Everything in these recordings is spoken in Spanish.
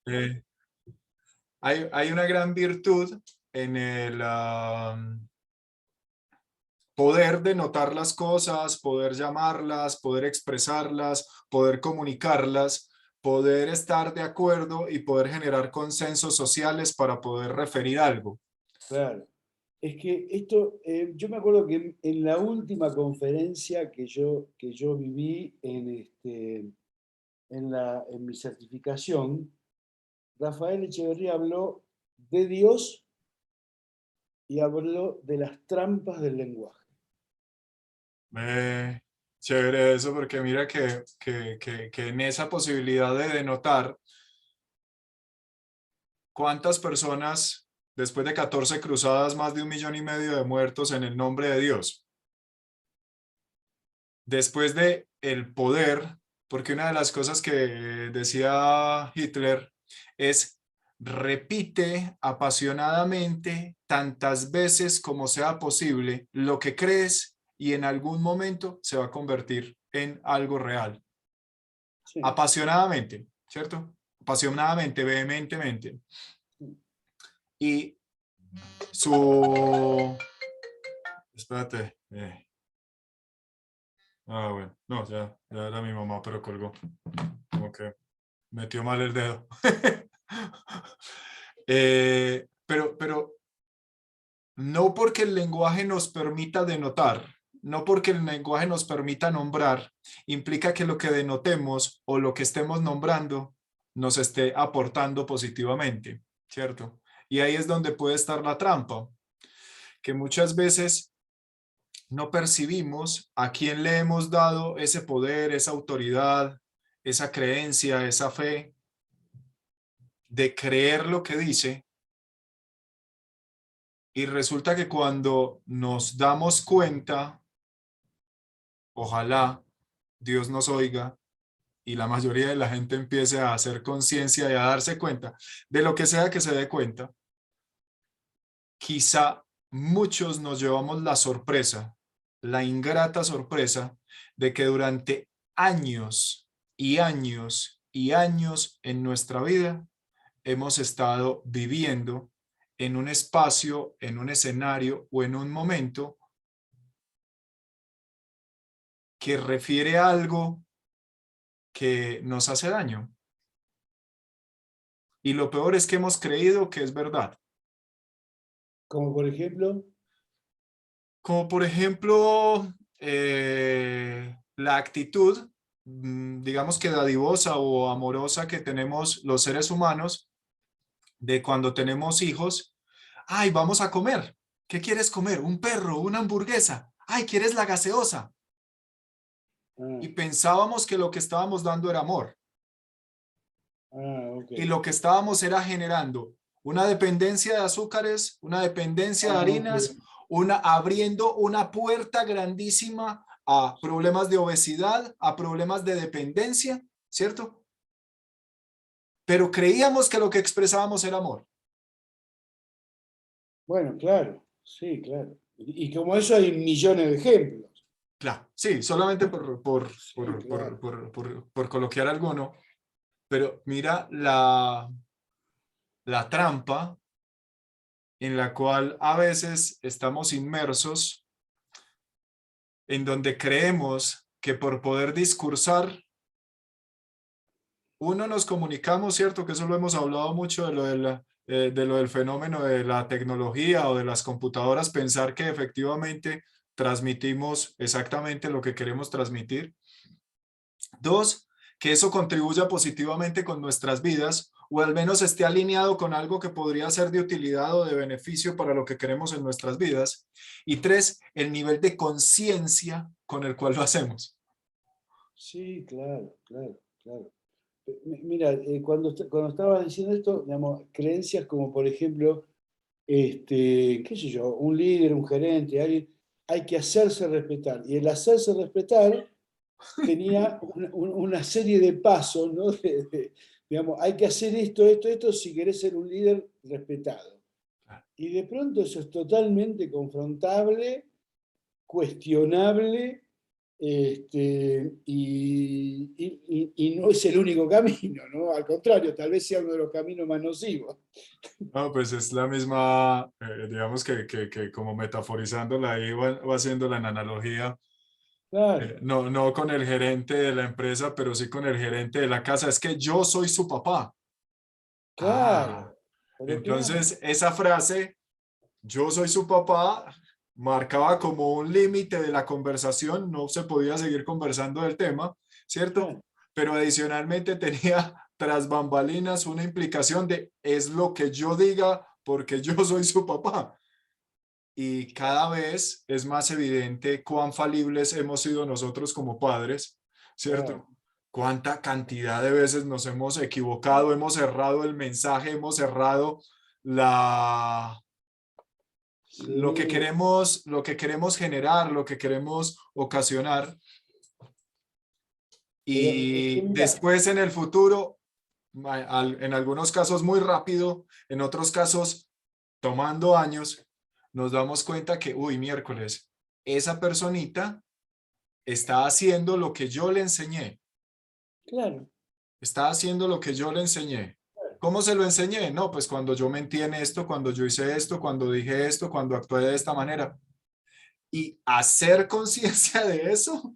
Eh, hay una gran virtud en el poder denotar las cosas, poder llamarlas, poder expresarlas, poder comunicarlas, poder estar de acuerdo y poder generar consensos sociales para poder referir algo. Claro. Es que esto, yo me acuerdo que en la última conferencia que yo viví en mi certificación, Rafael Echeverría habló de Dios y habló de las trampas del lenguaje. Eh, Chévere eso, porque mira que en esa posibilidad de denotar cuántas personas, después de 14 cruzadas, más de 1,5 millones de muertos en el nombre de Dios, después de el poder, porque una de las cosas que decía Hitler es: repite apasionadamente tantas veces como sea posible lo que crees y en algún momento se va a convertir en algo real. Sí, Apasionadamente, ¿cierto? Apasionadamente, vehementemente. sí. Y su... Espérate. Bueno, no, ya era mi mamá, pero colgó. Como que metió mal el dedo. Pero no porque el lenguaje nos permita denotar, no porque el lenguaje nos permita nombrar, implica que lo que denotemos o lo que estemos nombrando nos esté aportando positivamente, ¿cierto? Y ahí es donde puede estar la trampa, que muchas veces no percibimos a quién le hemos dado ese poder, esa autoridad, esa creencia, esa fe de creer lo que dice. Y resulta que cuando nos damos cuenta, ojalá Dios nos oiga y la mayoría de la gente empiece a hacer conciencia y a darse cuenta de lo que sea que se dé cuenta, quizá muchos nos llevamos la sorpresa, la ingrata sorpresa de que durante años y años y años en nuestra vida hemos estado viviendo en un espacio, en un escenario o en un momento que refiere a algo que nos hace daño. Y lo peor es que hemos creído que es verdad. Como por ejemplo, Como por ejemplo, la actitud, digamos que dadivosa o amorosa que tenemos los seres humanos de cuando tenemos hijos. Ay, vamos a comer. ¿Qué quieres comer? ¿Un perro? ¿Una hamburguesa? Ay, ¿quieres la gaseosa? ah, Y pensábamos que lo que estábamos dando era amor. ok, Y lo que estábamos era generando una dependencia de azúcares, una dependencia de ok. harinas, abriendo una puerta grandísima a problemas de obesidad, a problemas de dependencia, ¿cierto? Pero creíamos que lo que expresábamos era amor. Bueno, claro, sí, claro. Y como eso hay millones de ejemplos. Claro, sí, solamente Sí, claro. por coloquiar alguno, pero mira la trampa en la cual a veces estamos inmersos, en donde creemos que por poder discursar, uno, nos comunicamos, ¿cierto? Que eso lo hemos hablado mucho de lo del fenómeno de la tecnología o de las computadoras, pensar que efectivamente transmitimos exactamente lo que queremos transmitir. Dos, que eso contribuya positivamente con nuestras vidas o al menos esté alineado con algo que podría ser de utilidad o de beneficio para lo que queremos en nuestras vidas. Y tres, el nivel de conciencia con el cual lo hacemos. Sí, claro, claro, claro. Mira, cuando estabas diciendo esto, digamos, creencias como por ejemplo, qué sé yo, un líder, un gerente, alguien, hay que hacerse respetar. Y el hacerse respetar tenía una serie de pasos, ¿no? Digamos, hay que hacer esto, esto, esto si querés ser un líder respetado. Y de pronto eso es totalmente confrontable, cuestionable, Y no es el único camino, ¿no? Al contrario, tal vez sea uno de los caminos más nocivos. No, pues es la misma, digamos que como metaforizándola ahí va haciéndola en analogía, Claro, no con el gerente de la empresa, pero sí con el gerente de la casa. Es que yo soy su papá. Ah, claro, pero claro, entonces esa frase, yo soy su papá, marcaba como un límite de la conversación, no se podía seguir conversando del tema, ¿cierto? claro, Pero adicionalmente tenía tras bambalinas una implicación de es lo que yo diga porque yo soy su papá. Y cada vez es más evidente cuán falibles hemos sido nosotros como padres, claro. ¿cierto? Cuánta cantidad de veces nos hemos equivocado, hemos errado el mensaje, hemos errado la, Sí, lo que queremos generar, lo que queremos ocasionar. pero es que Y mira, después en el futuro, en algunos casos muy rápido, en otros casos tomando años, nos damos cuenta que, uy, miércoles, esa personita está haciendo lo que yo le enseñé, claro, está haciendo lo que yo le enseñé. ¿Cómo se lo enseñé? No, pues cuando yo mentí en esto, cuando yo hice esto, cuando dije esto, cuando actué de esta manera. Y hacer conciencia de eso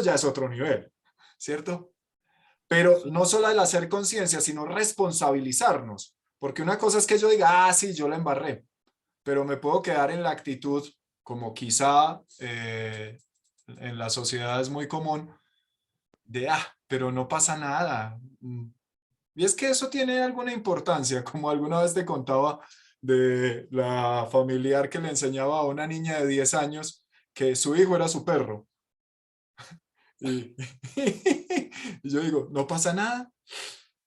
ya es otro nivel, ¿cierto? Pero sí, no solo el hacer conciencia, sino responsabilizarnos. Porque una cosa es que yo diga, sí, yo la embarré, pero me puedo quedar en la actitud, como quizá en la sociedad es muy común, de, pero no pasa nada. Y es que eso tiene alguna importancia, como alguna vez te contaba de la familiar que le enseñaba a una niña de 10 años que su hijo era su perro. Y, y yo digo, no pasa nada.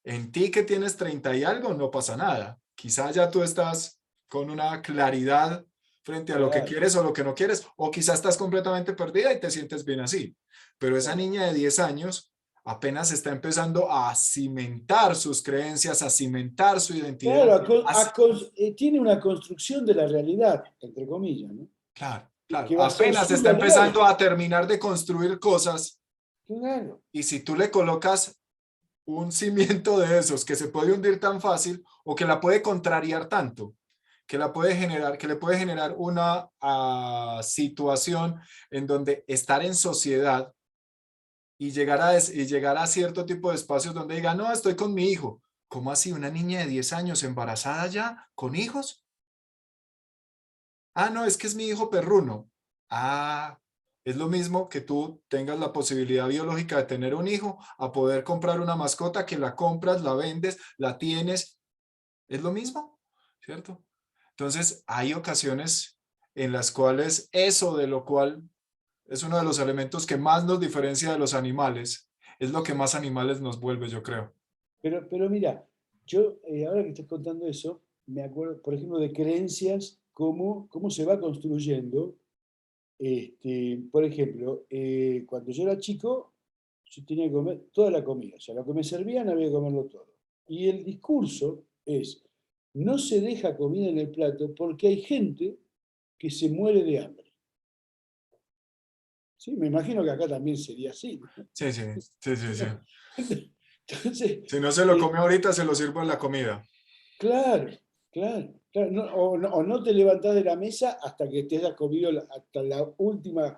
En ti que tienes 30 y algo, no pasa nada. Quizá ya tú estás con una claridad frente a lo que claro, quieres o lo que no quieres, o quizá estás completamente perdida y te sientes bien así. Pero esa claro. niña de 10 años apenas está empezando a cimentar sus creencias, a cimentar su identidad. Claro, tiene una construcción de la realidad, entre comillas, ¿no? Claro, Y claro, que va a ser apenas su está realidad. empezando a terminar de construir cosas Claro, y si tú le colocas un cimiento de esos que se puede hundir tan fácil o que la puede contrariar tanto, que la puede generar, que le puede generar una situación en donde estar en sociedad y llegar a cierto tipo de espacios donde diga, no, estoy con mi hijo. ¿Cómo así? ¿Una niña de 10 años embarazada ya con hijos? No, es que es mi hijo perruno. Ah, es lo mismo que tú tengas la posibilidad biológica de tener un hijo, a poder comprar una mascota que la compras, la vendes, la tienes. Es lo mismo, ¿cierto? Entonces, hay ocasiones en las cuales eso de lo cual es uno de los elementos que más nos diferencia de los animales, es lo que sí. más animales nos vuelve, yo creo. Pero mira, yo ahora que estás contando eso, me acuerdo, por ejemplo, de creencias, cómo se va construyendo. Por ejemplo, cuando yo era chico, yo tenía que comer toda la comida, o sea, lo que me servían había que comerlo todo. Y el discurso es, no se deja comida en el plato porque hay gente que se muere de hambre. ¿Sí? Me imagino que acá también sería así, ¿no? Sí, sí, sí, sí, sí. Entonces, Si no se lo eh, come ahorita, se lo sirvo en la comida. claro, claro, claro. O no te levantás de la mesa hasta que te hayas comido hasta la última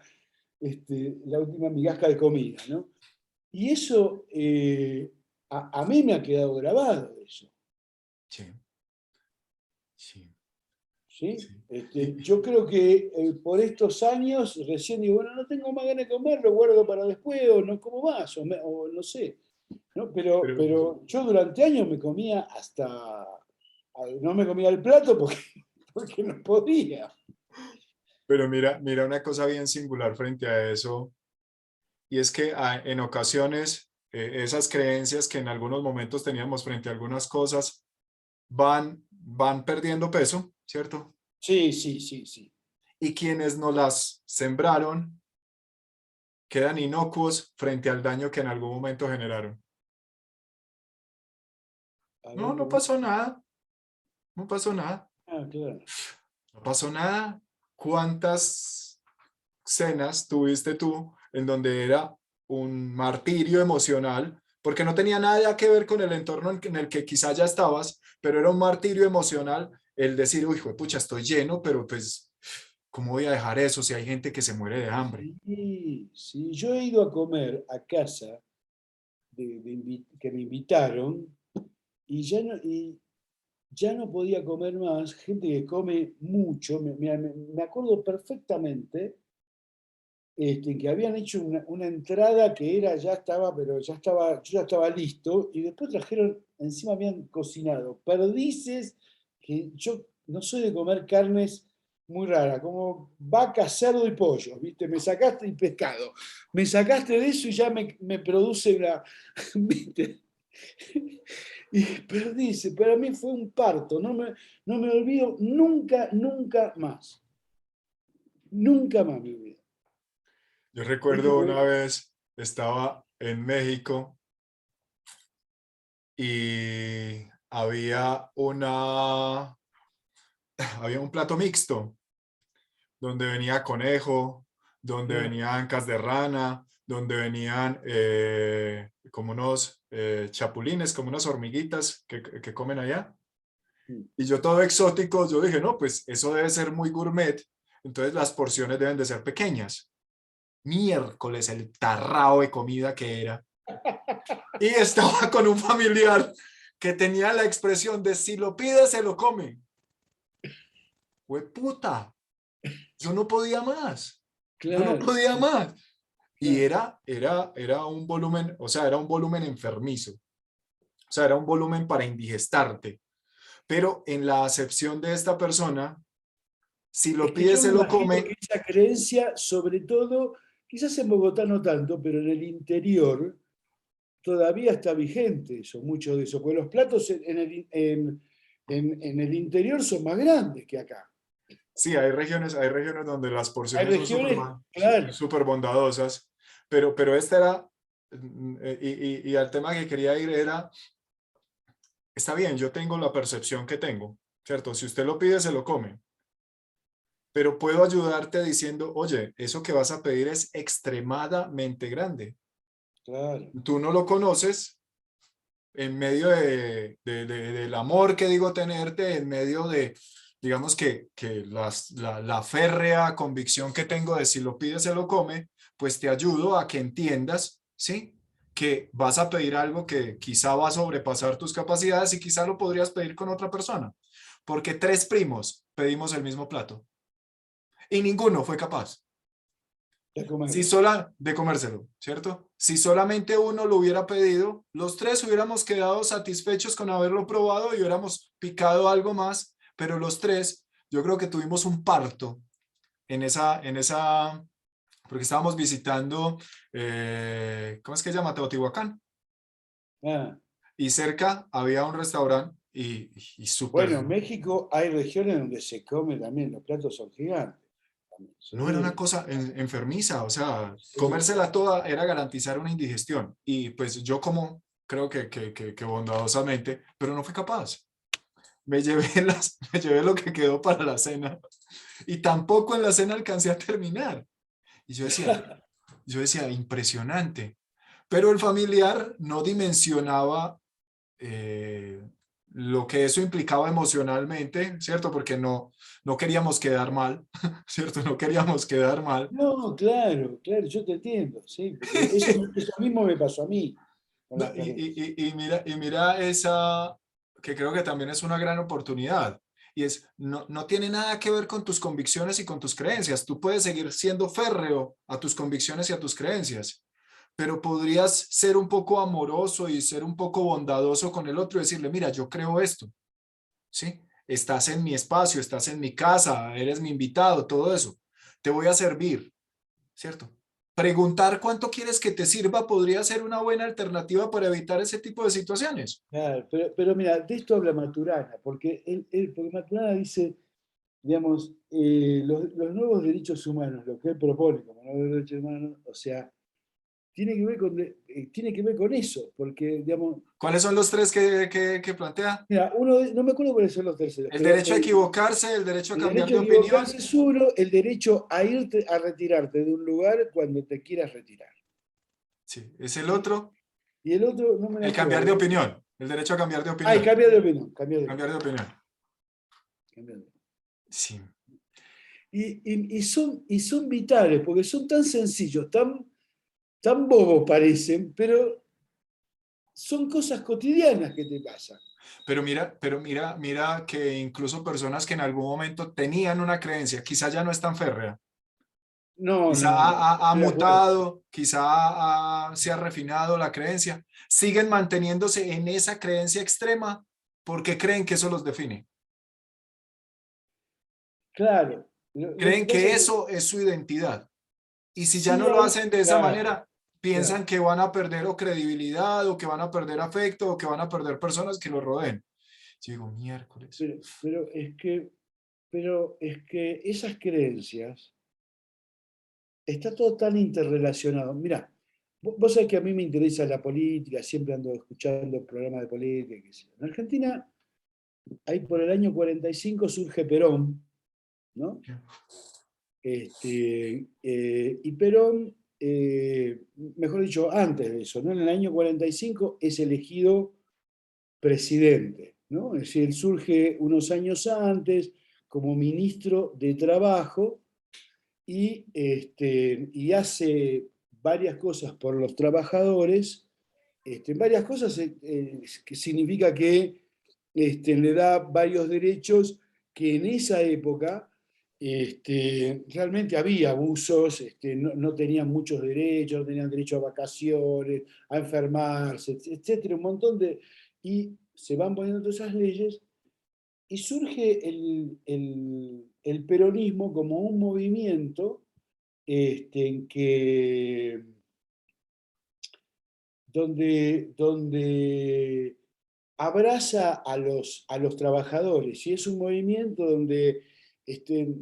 migaja de comida, ¿no? Y eso a mí me ha quedado grabado eso, Sí, sí, ¿sí? sí. Y, Yo creo que por estos años recién digo, bueno, no tengo más ganas de comer, lo guardo para después, o no como más, o no sé, ¿no? pero, Pero yo durante años me comía hasta, no me comía el plato porque, porque no podía. pero mira una cosa bien singular frente a eso, y es que en ocasiones esas creencias que en algunos momentos teníamos frente a algunas cosas van perdiendo peso, ¿cierto? Sí, sí, sí, sí. Y quienes nos las sembraron quedan inocuos frente al daño que en algún momento generaron. A No, ver no cómo. pasó nada, no pasó nada, Ah, claro. no pasó nada. ¿Cuántas cenas tuviste tú en donde era un martirio emocional, porque no tenía nada que ver con el entorno en el que quizá ya estabas, pero era un martirio emocional el decir, uy, pucha, estoy lleno, pero pues, ¿cómo voy a dejar eso si hay gente que se muere de hambre? Sí, sí, yo he ido a comer a casa que me invitaron y ya no podía comer más, gente que come mucho, me acuerdo perfectamente que habían hecho una entrada que era, ya estaba, pero ya estaba, yo ya estaba listo, y después trajeron, encima habían cocinado perdices, que yo no soy de comer carnes muy raras, como vaca, cerdo y pollo, ¿viste? Me sacaste y pescado, me sacaste de eso y ya me produce la, ¿viste? Y perdices, para mí fue un parto, no me olvido nunca, nunca más, nunca más me olvido. Yo Dije, recuerdo una vez estaba en México y había un plato mixto donde venía conejo, donde venían cas de rana, donde venían como unos chapulines, como unas hormiguitas que comen allá. Y yo todo exótico, yo dije, no, pues eso debe ser muy gourmet, entonces las porciones deben de ser pequeñas. Miércoles, el tarrao de comida que era. Y estaba con un familiar que tenía la expresión de si lo pide, se lo come. ¡Hue puta! Yo no podía más. Yo no claro, podía más. Y claro. era un volumen, o sea, era un volumen enfermizo. O sea, era un volumen para indigestarte. Pero en la acepción de esta persona, si Es lo que pide, yo me se lo imagino come. que esa creencia, sobre todo, quizás en Bogotá no tanto, pero en el interior todavía está vigente eso, mucho de eso, porque los platos en el interior son más grandes que acá. Sí, hay regiones donde las Hay porciones son regiones, claro, súper bondadosas, pero este era, y al tema que quería ir era, está bien, yo tengo la percepción que tengo, ¿cierto? Si usted lo pide, se lo come, pero puedo ayudarte diciendo, oye, eso que vas a pedir es extremadamente grande. claro. Tú no lo conoces en medio del amor que digo tenerte, en medio de, digamos que la férrea convicción que tengo de si lo pide, se lo come, pues te ayudo a que entiendas, ¿sí? Que vas a pedir algo que quizá va a sobrepasar tus capacidades y quizá lo podrías pedir con otra persona. Porque tres primos pedimos el mismo plato y ninguno fue capaz. De Si comerlo. sola de comérselo, ¿cierto? Si solamente uno lo hubiera pedido, los tres hubiéramos quedado satisfechos con haberlo probado y hubiéramos picado algo más, pero los tres, yo creo que tuvimos un parto porque estábamos visitando, ¿cómo es que se llama? Teotihuacán. Ah, Y cerca había un restaurante y súper, bueno, en México hay regiones donde se come también, los platos son gigantes. También. no era una Sí, cosa enfermiza, o sea, sí, comérsela toda era garantizar una indigestión. Y pues yo como creo que bondadosamente, pero no fui capaz. Me llevé lo que quedó para la cena y tampoco en la cena alcancé a terminar. Y yo decía, impresionante. Pero el familiar no dimensionaba eh, lo que eso implicaba emocionalmente, ¿cierto? Porque no queríamos quedar mal, ¿cierto? No queríamos quedar mal. no, claro, claro, yo te entiendo, sí, porque eso mismo me pasó a mí con No, las carencias. y mira esa, que creo que también es una gran oportunidad. Y es, no tiene nada que ver con tus convicciones y con tus creencias. Tú puedes seguir siendo férreo a tus convicciones y a tus creencias, pero podrías ser un poco amoroso y ser un poco bondadoso con el otro y decirle, mira, yo creo esto, ¿sí? Estás en mi espacio, estás en mi casa, eres mi invitado, todo eso. Te voy a servir, ¿cierto? Preguntar cuánto quieres que te sirva podría ser una buena alternativa para evitar ese tipo de situaciones. Claro, pero mira, de esto habla Maturana, porque porque Maturana dice, digamos, los nuevos derechos humanos, lo que él propone como nuevos derechos humanos, o sea, tiene que ver con eso, porque, digamos, ¿Cuáles son los tres que plantea? mira, no me acuerdo cuáles son los terceros, El pero derecho a equivocarse, el derecho a el cambiar derecho de a opinión. equivocarse es uno, el derecho a irte, a retirarte de un lugar cuando te quieras retirar. Sí, es el Y, otro. y el otro, no me lo El cambiar de acuerdo. opinión. El derecho a cambiar de Ay, opinión. cambiar de opinión, cambiar de Cambiar opinión. de opinión. Cambiar de opinión. Sí. Y son vitales, porque son tan sencillos, tan bobos parecen, pero son cosas cotidianas que te pasan. Mira que incluso personas que en algún momento tenían una creencia, quizá ya no es tan férrea, No, quizá no, no, ha estoy de acuerdo. mutado, quizá se ha refinado la creencia, siguen manteniéndose en esa creencia extrema porque creen que eso los define. Claro, lo que Creen pasa que es que eso es su identidad. Y si ya sí no lo hay, hacen de esa claro, manera, claro, piensan que van a perder o credibilidad o que van a perder afecto o que van a perder personas que lo rodeen. Yo digo, miércoles. pero es que esas creencias está todo tan interrelacionado. Mirá, vos sabés que a mí me interesa la política, siempre ando escuchando programas de política. Qué sé yo. En Argentina, ahí por el año 45 surge Perón, ¿no? Y Perón, mejor dicho, antes de eso, ¿no? En el año 45 es elegido presidente, ¿no? Es decir, él surge unos años antes como ministro de Trabajo y hace varias cosas por los trabajadores, varias cosas que significa que le da varios derechos que en esa época realmente había abusos, no tenían muchos derechos, no tenían derecho a vacaciones, a enfermarse, etcétera, un montón de... Y se van poniendo todas esas leyes y surge el peronismo como un movimiento que, donde abraza a los trabajadores y es un movimiento donde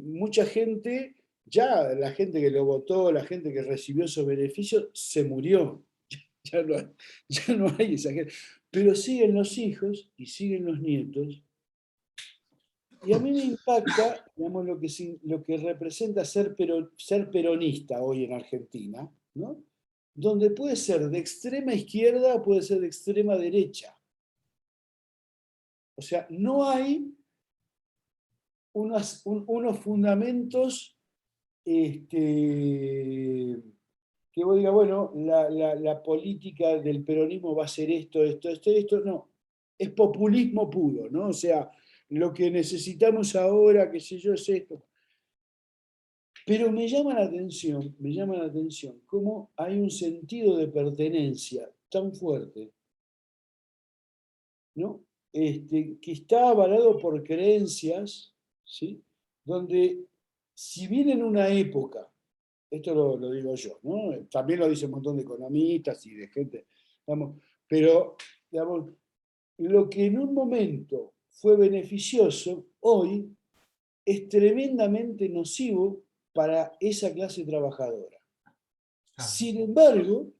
mucha gente, ya la gente que lo votó, la gente que recibió esos beneficios, se murió. Ya no, ya no hay esa gente. Pero siguen los hijos y siguen los nietos. Y a mí me impacta, digamos, lo que representa ser peronista hoy en Argentina, ¿no? Donde puede ser de extrema izquierda o puede ser de extrema derecha. O sea, no hay unos fundamentos que vos digas, bueno, la política del peronismo va a ser esto, esto, esto, esto. No, es populismo puro, ¿no? O sea, lo que necesitamos ahora, qué sé yo, es esto. Pero me llama la atención cómo hay un sentido de pertenencia tan fuerte, ¿no? Que está avalado por creencias, ¿sí? Donde, si bien en una época, esto lo digo yo, ¿no? También lo dice un montón de economistas y de gente, digamos, pero digamos, lo que en un momento fue beneficioso, hoy es tremendamente nocivo para esa clase trabajadora. Claro. Sin embargo,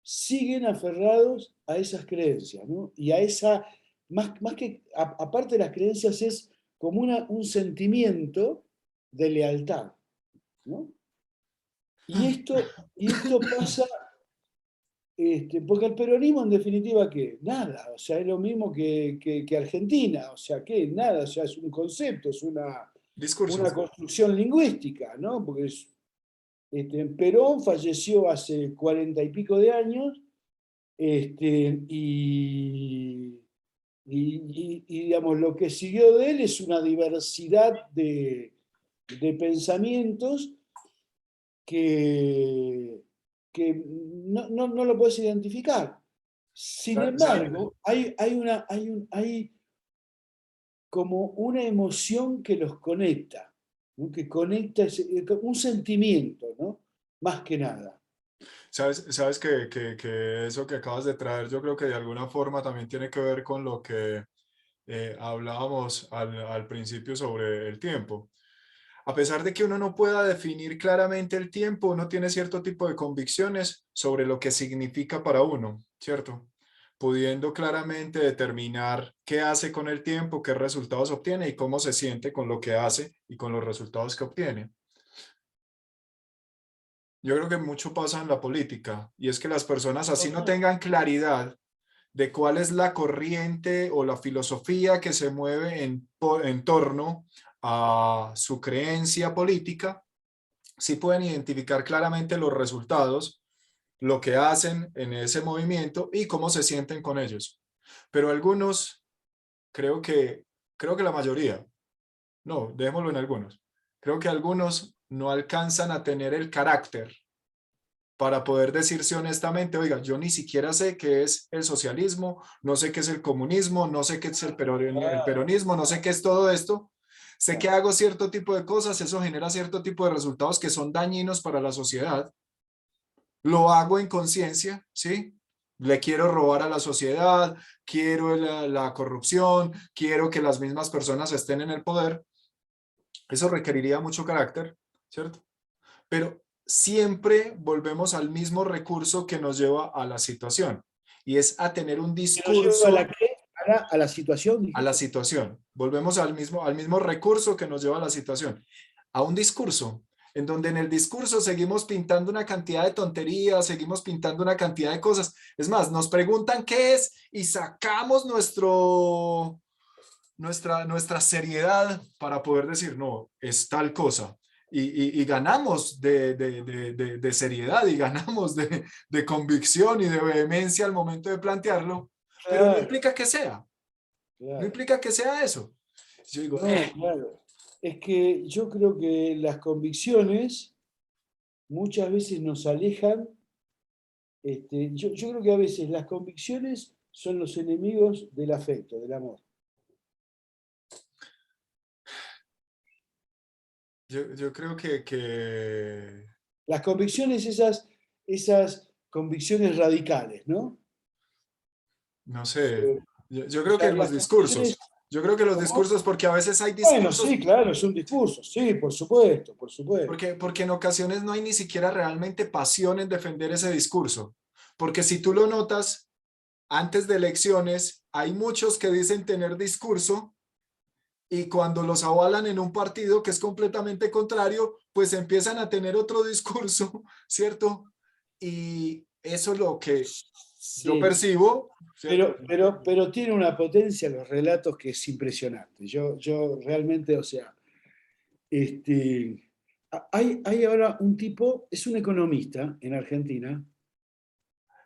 siguen aferrados a esas creencias, ¿no? Y a esa, más que, aparte de las creencias, es como un sentimiento de lealtad, ¿no? Y esto pasa, porque el peronismo en definitiva, ¿qué? Nada, o sea, es lo mismo que Argentina, o sea, ¿qué? Nada, o sea, es un concepto, es Discurso. una construcción lingüística, ¿no? Porque Perón falleció hace 40 y pico de años, y, digamos, lo que siguió de él es una diversidad de pensamientos que, que no lo puedes identificar. Sin embargo, hay como una emoción que los conecta, ¿no? Que conecta un sentimiento, ¿no? Más que nada. Sabes que eso que acabas de traer, yo creo que de alguna forma también tiene que ver con lo que hablábamos al principio sobre el tiempo. A pesar de que uno no pueda definir claramente el tiempo, uno tiene cierto tipo de convicciones sobre lo que significa para uno, ¿cierto? Pudiendo claramente determinar qué hace con el tiempo, qué resultados obtiene y cómo se siente con lo que hace y con los resultados que obtiene. Yo creo que mucho pasa en la política y es que las personas así no tengan claridad de cuál es la corriente o la filosofía que se mueve en torno a su creencia política, sí pueden identificar claramente los resultados, lo que hacen en ese movimiento y cómo se sienten con ellos. Pero algunos, creo que, creo que la mayoría, no, dejémoslo en algunos, creo que algunos no alcanzan a tener el carácter para poder decirse honestamente, oiga, yo ni siquiera sé qué es el socialismo, no sé qué es el comunismo, no sé qué es el peronismo, no sé qué es todo esto. Sé que hago cierto tipo de cosas, eso genera cierto tipo de resultados que son dañinos para la sociedad. Lo hago en conciencia, ¿sí? Le quiero robar a la sociedad, quiero la corrupción, quiero que las mismas personas estén en el poder. Eso requeriría mucho carácter, ¿cierto? Pero siempre volvemos al mismo recurso que nos lleva a la situación y es a tener un ¿Que nos lleva a la discurso qué? A la situación, a la dijiste. situación. Volvemos al mismo recurso que nos lleva a la situación, a un discurso, en donde en el discurso seguimos pintando una cantidad de tonterías, seguimos pintando una cantidad de cosas. Es más, nos preguntan qué es y sacamos nuestra seriedad para poder decir, no, es tal cosa. Y ganamos de seriedad y ganamos de convicción y de vehemencia al momento de plantearlo, pero no Claro, implica que sea, no claro. implica que sea eso. Yo digo, No, claro. Es que yo creo que las convicciones muchas veces nos alejan. Yo creo que a veces las convicciones son los enemigos del afecto, del amor. yo creo que, Las convicciones, esas convicciones radicales, ¿no? no sé, Eh, yo o creo que sea, los las convicciones, discursos, yo creo que los ¿cómo? discursos, porque a veces hay Bueno, discursos sí, claro, es un discurso, sí, por supuesto, por supuesto. porque en ocasiones no hay ni siquiera realmente pasión en defender ese discurso. Porque si tú lo notas, antes de elecciones hay muchos que dicen tener discurso y cuando los avalan en un partido que es completamente contrario, pues empiezan a tener otro discurso, ¿cierto? Y eso es lo que yo Sí, percibo, ¿cierto? pero tiene una potencia los relatos que es impresionante. Yo realmente, o sea, hay ahora un tipo, es un economista en Argentina.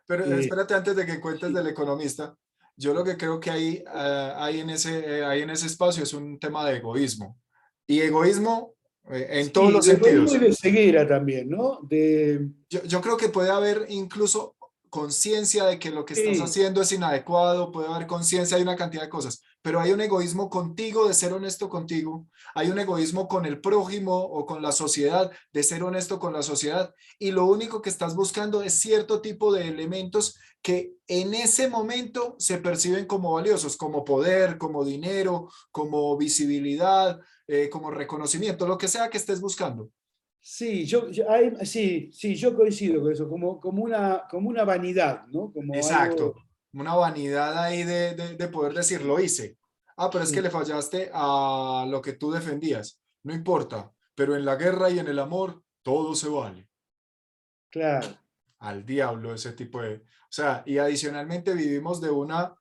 Pero eh, espérate antes de que cuentes sí, del economista. Yo lo que creo que hay en ese espacio es un tema de egoísmo. Y egoísmo en todos sí, los de egoísmo y sentidos. de ceguera también, ¿no? Yo creo que puede haber incluso conciencia de que lo que estás Sí, haciendo es inadecuado, puede haber conciencia de una cantidad de cosas, pero hay un egoísmo contigo de ser honesto contigo, hay un egoísmo con el prójimo o con la sociedad de ser honesto con la sociedad y lo único que estás buscando es cierto tipo de elementos que en ese momento se perciben como valiosos, como poder, como dinero, como visibilidad, como reconocimiento, lo que sea que estés buscando. sí, sí, yo coincido con eso, como una vanidad, ¿no? Como algo. Exacto, una vanidad ahí de poder decir, lo hice. Ah, pero es que Sí, le fallaste a lo que tú defendías. No importa, pero en la guerra y en el amor todo se vale. claro. Al diablo ese tipo de... O sea, y adicionalmente vivimos de una...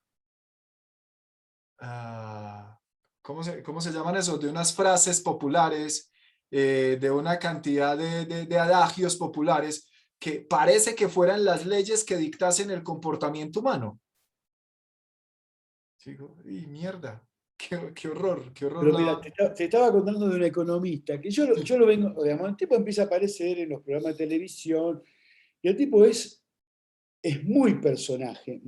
cómo se llaman esos? De unas frases populares, de una cantidad de adagios populares que parece que fueran las leyes que dictasen el comportamiento humano. Digo, y mierda, qué horror Pero mira, la... te estaba contando de un economista, que yo lo vengo, digamos, el tipo empieza a aparecer en los programas de televisión, y el tipo es muy personaje,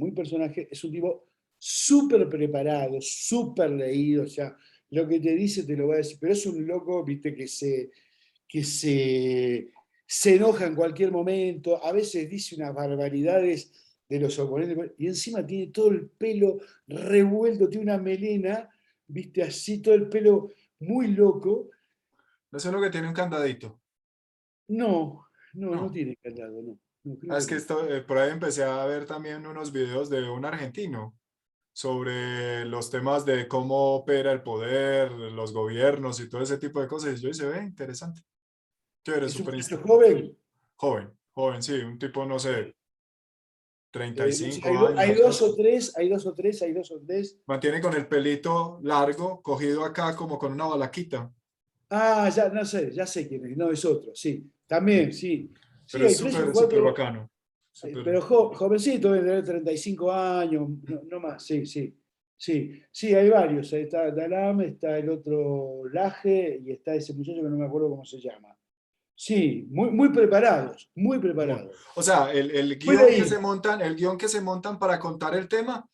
es un tipo súper preparado, súper leído, o sea, lo que te dice te lo va a decir, pero es un loco, viste, que se enoja en cualquier momento, a veces dice unas barbaridades de los oponentes, y encima tiene todo el pelo revuelto, tiene una melena, viste, así, todo el pelo muy loco, Es uno que tiene un candadito. No, no, no No. tiene candado, no. No, creo Ah, que es que no. esto, por ahí empecé a ver también unos videos de un argentino sobre los temas de cómo opera el poder, los gobiernos y todo ese tipo de cosas. Y yo dice, ve, interesante. Chévere, Es un súper muchacho joven. joven, joven, sí, un tipo, no sé, No sé, 35 hay años. dos o tres, hay dos o tres, hay dos o tres. Mantiene con el pelito largo, cogido acá como con una balaquita. Ah, ya, no sé, ya sé quién es. No, es otro, sí. También, sí. Sí, Pero es hay tres o súper, súper cuatro, bacano. Súper. pero jovencito, debe tener 35 años, no, no más, sí, sí. Sí, sí, hay varios. Está Dalam, está el otro Laje y está ese muchacho que no me acuerdo cómo se llama. Sí, muy, muy preparados, muy preparados. O sea, el Muy guión que se leídos. montan, el guión que se montan para contar el tema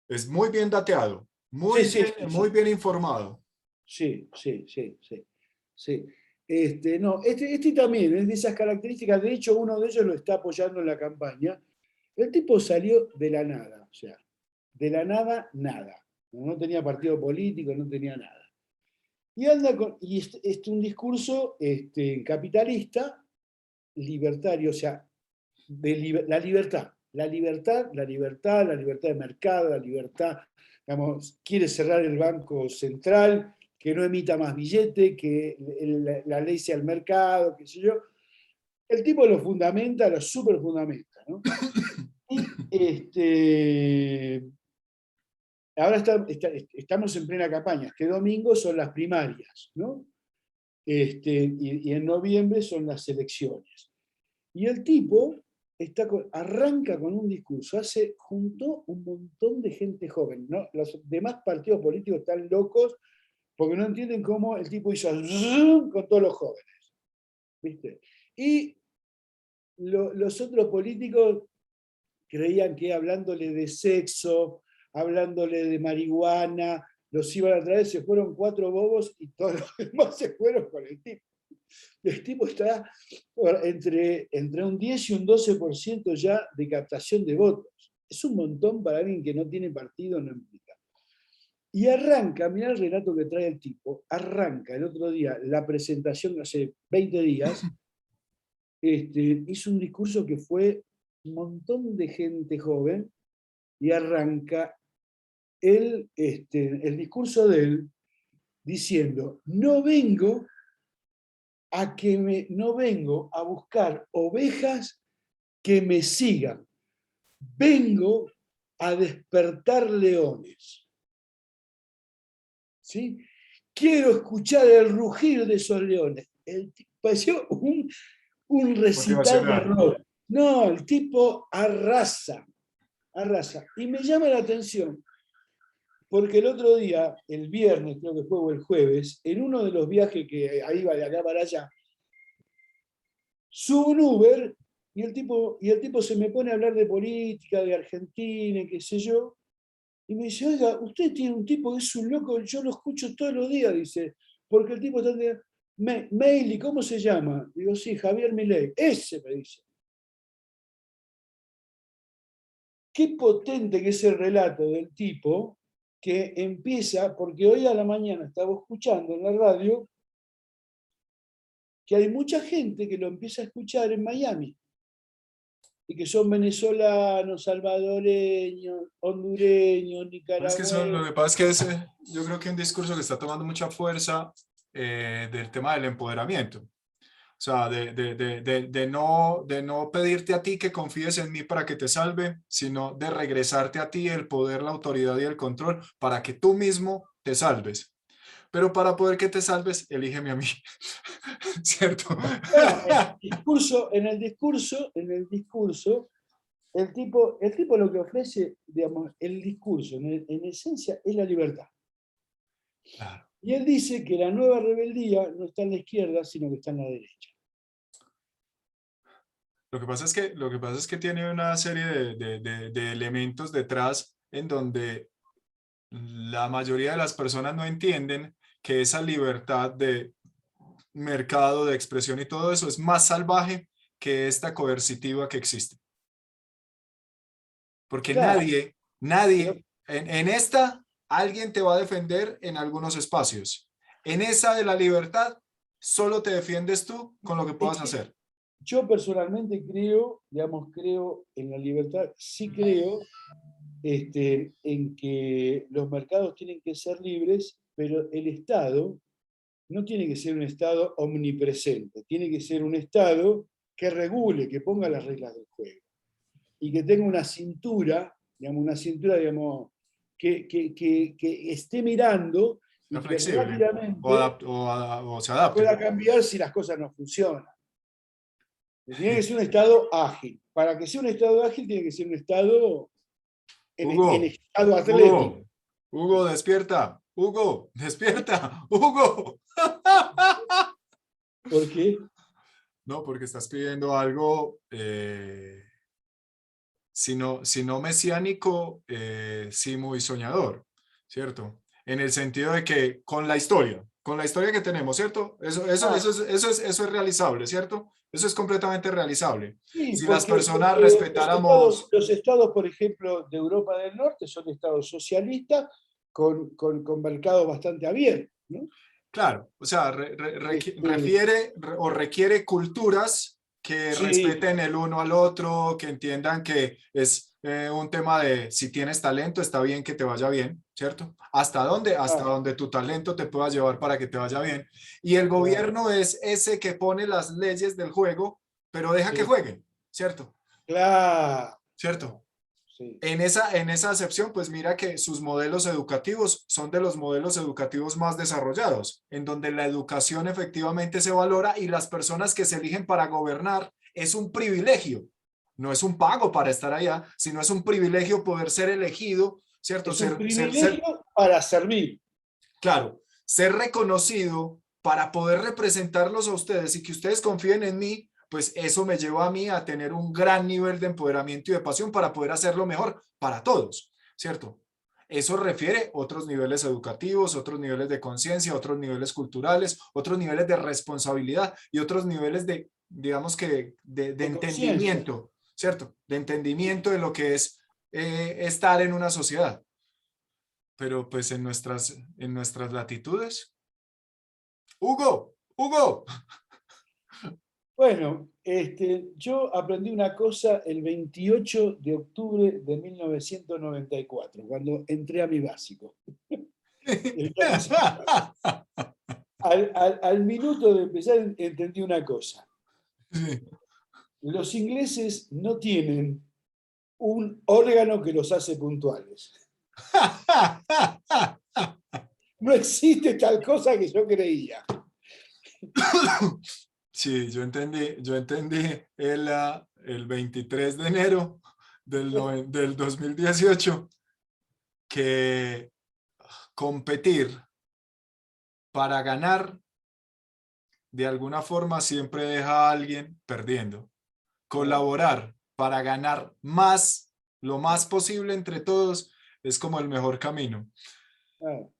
es muy bien dateado, Sí, sí, sí, muy sí. bien informado. Sí, sí, sí, sí. Sí. No, este también es de esas características. De hecho, uno de ellos lo está apoyando en la campaña. El tipo salió de la nada, o sea, de la nada, nada. No tenía partido político, no tenía nada. Y anda con, y un discurso capitalista, libertario, o sea, la libertad, la libertad, la libertad, la libertad de mercado, la libertad, digamos, quiere cerrar el Banco Central, que no emita más billete, que la ley sea el mercado, qué sé yo. El tipo lo fundamenta, lo super fundamenta, ¿no? Y ahora estamos en plena campaña. Este domingo son las primarias, ¿no? Y en noviembre son las elecciones. Y el tipo arranca con un discurso, juntó un montón de gente joven, ¿no? Los demás partidos políticos están locos porque no entienden cómo el tipo hizo zoom con todos los jóvenes, ¿viste? Y los otros políticos creían que hablándole de sexo, hablándole de marihuana, los iban a traer, se fueron cuatro bobos y todos los demás se fueron con el tipo. El tipo está entre un 10 y un 12% ya de captación de votos. Es un montón para alguien que no tiene partido, no implica. Y arranca, mirá el relato que trae el tipo, arranca el otro día la presentación, hace 20 días, hizo un discurso que fue un montón de gente joven y arranca el discurso de él diciendo, no vengo a buscar ovejas que me sigan, vengo a despertar leones. ¿Sí? Quiero escuchar el rugir de esos leones. Pareció un recital de Motivacional. rock. No, el tipo arrasa, arrasa. Y me llama la atención, porque el otro día, el viernes, creo que fue, o el jueves, en uno de los viajes que iba de acá para allá, subo un Uber y el tipo se me pone a hablar de política, de Argentina, qué sé yo, y me dice, oiga, usted tiene un tipo que es un loco, yo lo escucho todos los días, dice, porque el tipo está de Meili, ¿cómo se llama? Digo, sí, Javier Milei, ese me dice. Qué potente que es el relato del tipo que empieza, porque hoy a la mañana estaba escuchando en la radio que hay mucha gente que lo empieza a escuchar en Miami y que son venezolanos, salvadoreños, hondureños, Es que eso, lo nicaragüenses. que pasa es que yo creo que un discurso que está tomando mucha fuerza del tema del empoderamiento. O sea, de no pedirte a ti que confíes en mí para que te salve, sino de regresarte a ti el poder, la autoridad y el control para que tú mismo te salves. Pero para poder que te salves, elígeme a mí. ¿Cierto? Bueno, en el discurso, el tipo lo que ofrece, digamos, el discurso, en esencia, es la libertad. Claro. Y él dice que la nueva rebeldía no está en la izquierda, sino que está en la derecha. Lo que pasa es que tiene una serie de elementos detrás en donde la mayoría de las personas no entienden que esa libertad de mercado, de expresión y todo eso es más salvaje que esta coercitiva que existe. Porque Claro, pero en esta, alguien te va a defender en algunos espacios. En esa de la libertad, solo te defiendes tú con lo que Es puedas que hacer. yo personalmente creo, digamos, creo en la libertad, sí creo en que los mercados tienen que ser libres, pero el Estado no tiene que ser un Estado omnipresente, tiene que ser un Estado que regule, que ponga las reglas del juego y que tenga una cintura, digamos, que esté mirando Sea y que flexible rápidamente o se adapte. pueda cambiar si las cosas no funcionan. Tiene que ser un Estado ágil. Para que sea un Estado ágil, tiene que ser un Estado en Hugo, estado atlético. Hugo, Hugo, despierta. Hugo, despierta. Hugo. ¿Por qué? No, porque estás pidiendo algo, si no mesiánico, sí muy soñador, ¿cierto? En el sentido de que con la historia que tenemos, ¿cierto? Ah, Eso es realizable, ¿cierto? Eso es completamente realizable. sí, Si las personas porque respetáramos, los estados, por ejemplo, de Europa del Norte son estados socialistas con mercados bastante abiertos, ¿no? claro, o sea, Este, o requiere culturas que sí, respeten el uno al otro, que entiendan que es un tema de si tienes talento, está bien que te vaya bien, ¿cierto? ¿Hasta dónde? Hasta ah, donde tu talento te pueda llevar para que te vaya bien. Y el claro, gobierno es ese que pone las leyes del juego, pero deja que sí, jueguen, ¿cierto? claro, ¿Cierto? sí. En esa acepción, pues mira que sus modelos educativos son de los modelos educativos más desarrollados, en donde la educación efectivamente se valora y las personas que se eligen para gobernar es un privilegio, no es un pago para estar allá, sino es un privilegio poder ser elegido, ¿cierto? Es un privilegio para servir. Claro, ser reconocido para poder representarlos a ustedes y que ustedes confíen en mí, pues eso me lleva a mí a tener un gran nivel de empoderamiento y de pasión para poder hacerlo mejor para todos, ¿cierto? Eso refiere otros niveles educativos, otros niveles de conciencia, otros niveles culturales, otros niveles de responsabilidad y otros niveles de, digamos que, de De conciencia. entendimiento, ¿cierto? De entendimiento de lo que es estar en una sociedad. Pero pues en nuestras latitudes. Hugo, Hugo. Bueno, yo aprendí una cosa el 28 de octubre de 1994, cuando entré a mi básico. Entonces, al minuto de empezar entendí una cosa. Sí. Los ingleses no tienen un órgano que los hace puntuales. No existe tal cosa que yo creía. Sí, yo entendí el 23 de enero del 2018 que competir para ganar de alguna forma siempre deja a alguien perdiendo. Claro, Colaborar para ganar más, lo más posible entre todos, es como el mejor camino. claro.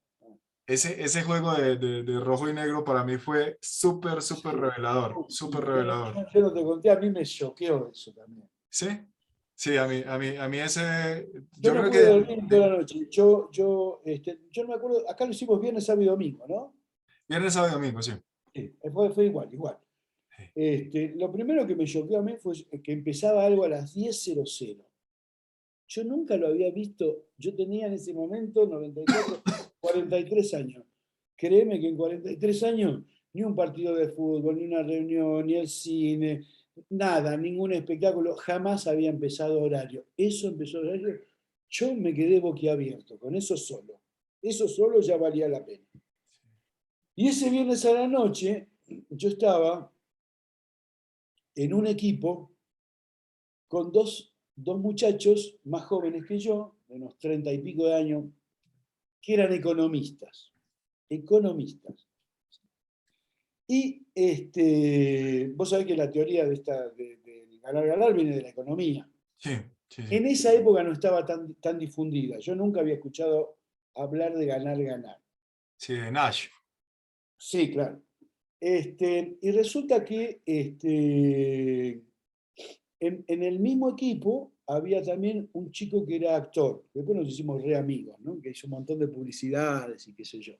Ese juego de rojo y negro para mí fue súper, súper Sí. revelador, súper Sí, revelador. yo no te conté, a mí me choqueó eso también. ¿Sí? Sí, a mí ese, Yo yo no creo pude que dormir toda la noche. Yo no me acuerdo, acá lo hicimos viernes, sábado y domingo, ¿no? viernes, sábado y domingo, sí. Sí, fue igual, igual. Lo primero que me choqueó a mí fue que empezaba algo a las 10:00. Yo nunca lo había visto. Yo tenía en ese momento 94, 43 años. Créeme que en 43 años ni un partido de fútbol, ni una reunión, ni el cine, nada, ningún espectáculo, jamás había empezado horario. Eso empezó horario. Yo me quedé boquiabierto con eso solo. Eso solo ya valía la pena. Y ese viernes a la noche yo estaba en un equipo con dos muchachos más jóvenes que yo, de unos 30 y pico de años, que eran economistas. Economistas. Y vos sabés que la teoría de ganar viene de la economía. Sí, sí, sí. En esa época no estaba tan difundida. Yo nunca había escuchado hablar de ganar. Sí, de Nash. Sí, claro. Y resulta que en el mismo equipo había también un chico que era actor. Después nos hicimos re amigos, ¿no? Que hizo un montón de publicidades y qué sé yo.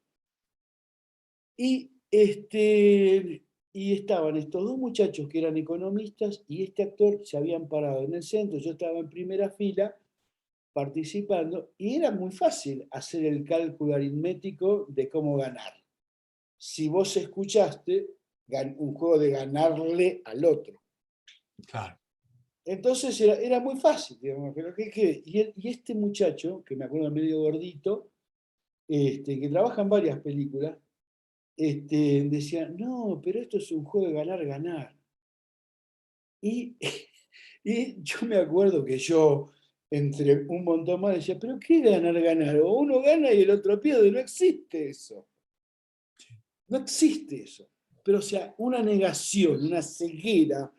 Y y estaban estos dos muchachos que eran economistas y este actor se habían parado en el centro, yo estaba en primera fila participando y era muy fácil hacer el cálculo aritmético de cómo ganar. Si vos escuchaste un juego de ganarle al otro. Claro. Entonces era muy fácil, digamos, pero y este muchacho, que me acuerdo medio gordito, que trabaja en varias películas, decía, no, pero esto es un juego de ganar-ganar. Y, y yo me acuerdo que yo, entre un montón más, decía, pero ¿qué ganar-ganar? O uno gana y el otro pierde, no existe eso. No existe eso. Pero o sea, una negación, una ceguera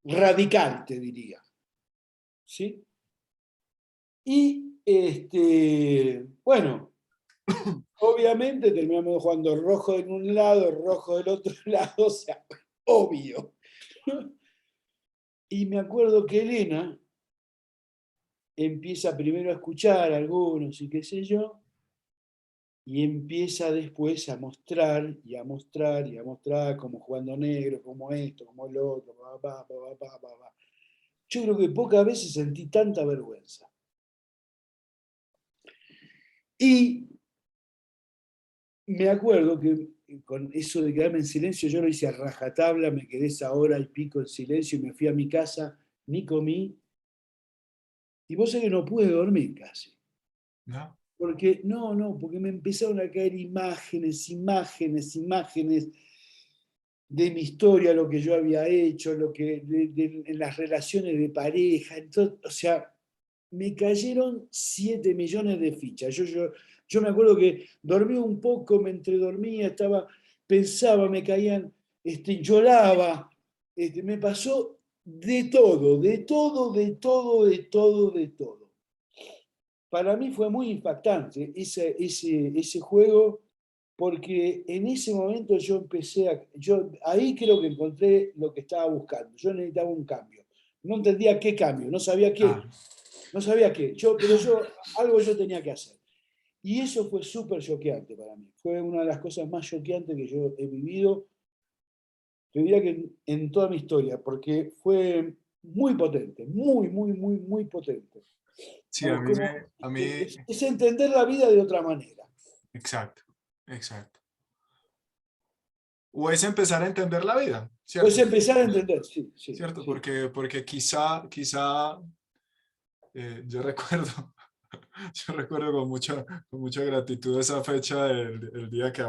radical, te diría. ¿Sí? Y bueno, obviamente terminamos jugando rojo en un lado, rojo del otro lado, o sea, obvio. Y me acuerdo que Elena empieza primero a escuchar a algunos y qué sé yo, y empieza después a mostrar y a mostrar y a mostrar como jugando negro, como esto, como lo otro, Yo creo que pocas veces sentí tanta vergüenza. Y me acuerdo que con eso de quedarme en silencio, yo lo hice a rajatabla, me quedé esa hora y pico en silencio y me fui a mi casa, ni comí. Y vos sabés que no pude dormir casi. ¿No? Porque, porque me empezaron a caer imágenes, imágenes, imágenes de mi historia, lo que yo había hecho, en las relaciones de pareja. Entonces, o sea, me cayeron 7 millones de fichas. Yo me acuerdo que dormí un poco, me entredormía, pensaba, me caían, lloraba. Me pasó de todo, de todo, de todo, de todo, de todo. Para mí fue muy impactante ese juego, porque en ese momento yo ahí creo que encontré lo que estaba buscando. Yo necesitaba un cambio. No entendía qué cambio, no sabía qué, Claro. no sabía qué. Algo yo tenía que hacer. Y eso fue súper choqueante para mí. Fue una de las cosas más choqueantes que yo he vivido, yo diría que en toda mi historia, porque fue muy potente, muy, muy, muy, muy potente. Sí, Vamos, a mí, es entender la vida de otra manera. exacto, exacto. O es empezar a entender la vida, Puedes ¿cierto? empezar a entender, sí, sí, ¿Cierto? sí. Porque quizá yo recuerdo, yo recuerdo con mucha gratitud esa fecha, el día que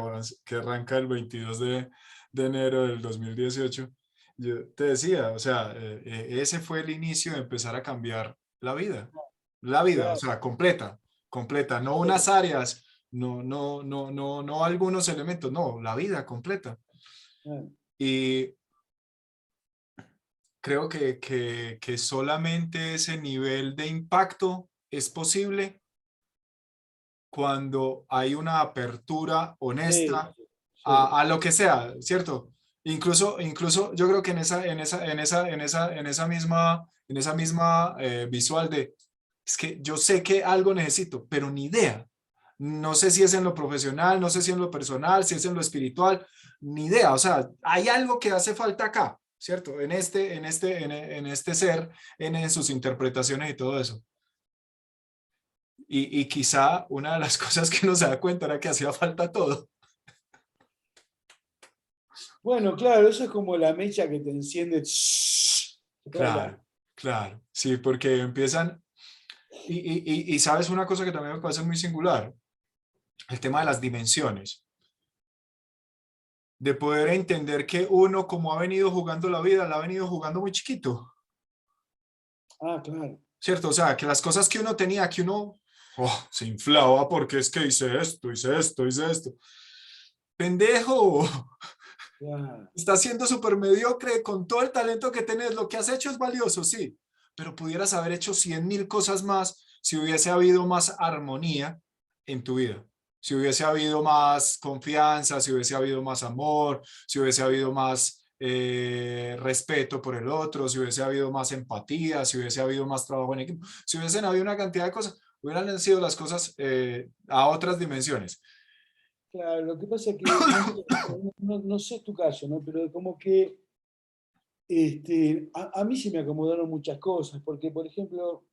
arranca el 22 de enero del 2018. Yo te decía, o sea, ese fue el inicio de empezar a cambiar la vida, o Claro, sea, completa, completa, no unas áreas, no algunos elementos, no, la vida completa. claro. Y creo que solamente ese nivel de impacto es posible cuando hay una apertura Sí, honesta sí, a lo que sea, ¿cierto? Incluso yo creo que en esa misma visual de, es que yo sé que algo necesito, pero ni idea. No sé si es en lo profesional, no sé si en lo personal, si es en lo espiritual, ni idea. O sea, hay algo que hace falta acá, ¿cierto? En este ser, en sus interpretaciones y todo eso. Y quizá una de las cosas que uno se da cuenta era que hacía falta todo. bueno, claro, eso es como la mecha que te enciende. Claro, claro, sí, porque empiezan, y sabes una cosa que también me parece muy singular, el tema de las dimensiones, de poder entender que uno, como ha venido jugando la vida, la ha venido jugando muy chiquito, Ah, claro, ¿cierto? O sea, que las cosas que uno tenía, que uno se inflaba porque es que hice esto, hice esto, hice esto. Pendejo, claro. estás siendo súper mediocre con todo el talento que tenés, lo que has hecho es valioso, sí, pero pudieras haber hecho 100.000 cosas más si hubiese habido más armonía en tu vida, si hubiese habido más confianza, si hubiese habido más amor, si hubiese habido más respeto por el otro, si hubiese habido más empatía, si hubiese habido más trabajo en equipo, si hubiesen habido una cantidad de cosas, hubieran sido las cosas a otras dimensiones. Claro, lo que pasa es que, no sé, no sé tu caso, ¿no? Pero como que a mí se me acomodaron muchas cosas, porque, por ejemplo,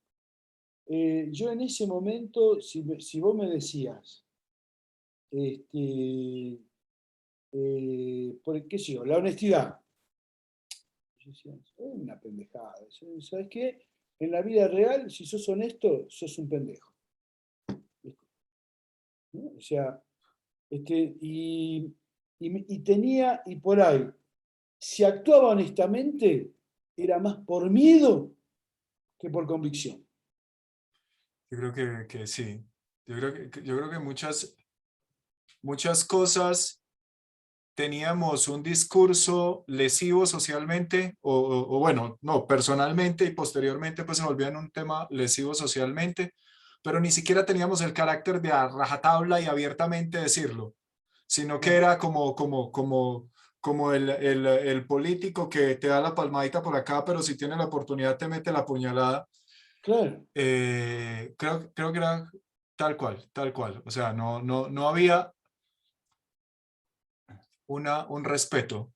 yo en ese momento, si vos me decías, este, por qué sé yo, la honestidad, yo decía, es una pendejada. ¿Sabes qué? En la vida real, si sos honesto, sos un pendejo. ¿No? O sea, y tenía, y por ahí, si actuaba honestamente, era más por miedo que por convicción. Yo creo que sí. Yo creo que muchas cosas teníamos un discurso lesivo socialmente, o bueno, no, personalmente y posteriormente pues se volvían un tema lesivo socialmente, pero ni siquiera teníamos el carácter de a rajatabla y abiertamente decirlo, sino que No, era como el político que te da la palmadita por acá, pero si tiene la oportunidad te mete la puñalada. claro, Creo que era tal cual, tal cual. O sea, no había un respeto.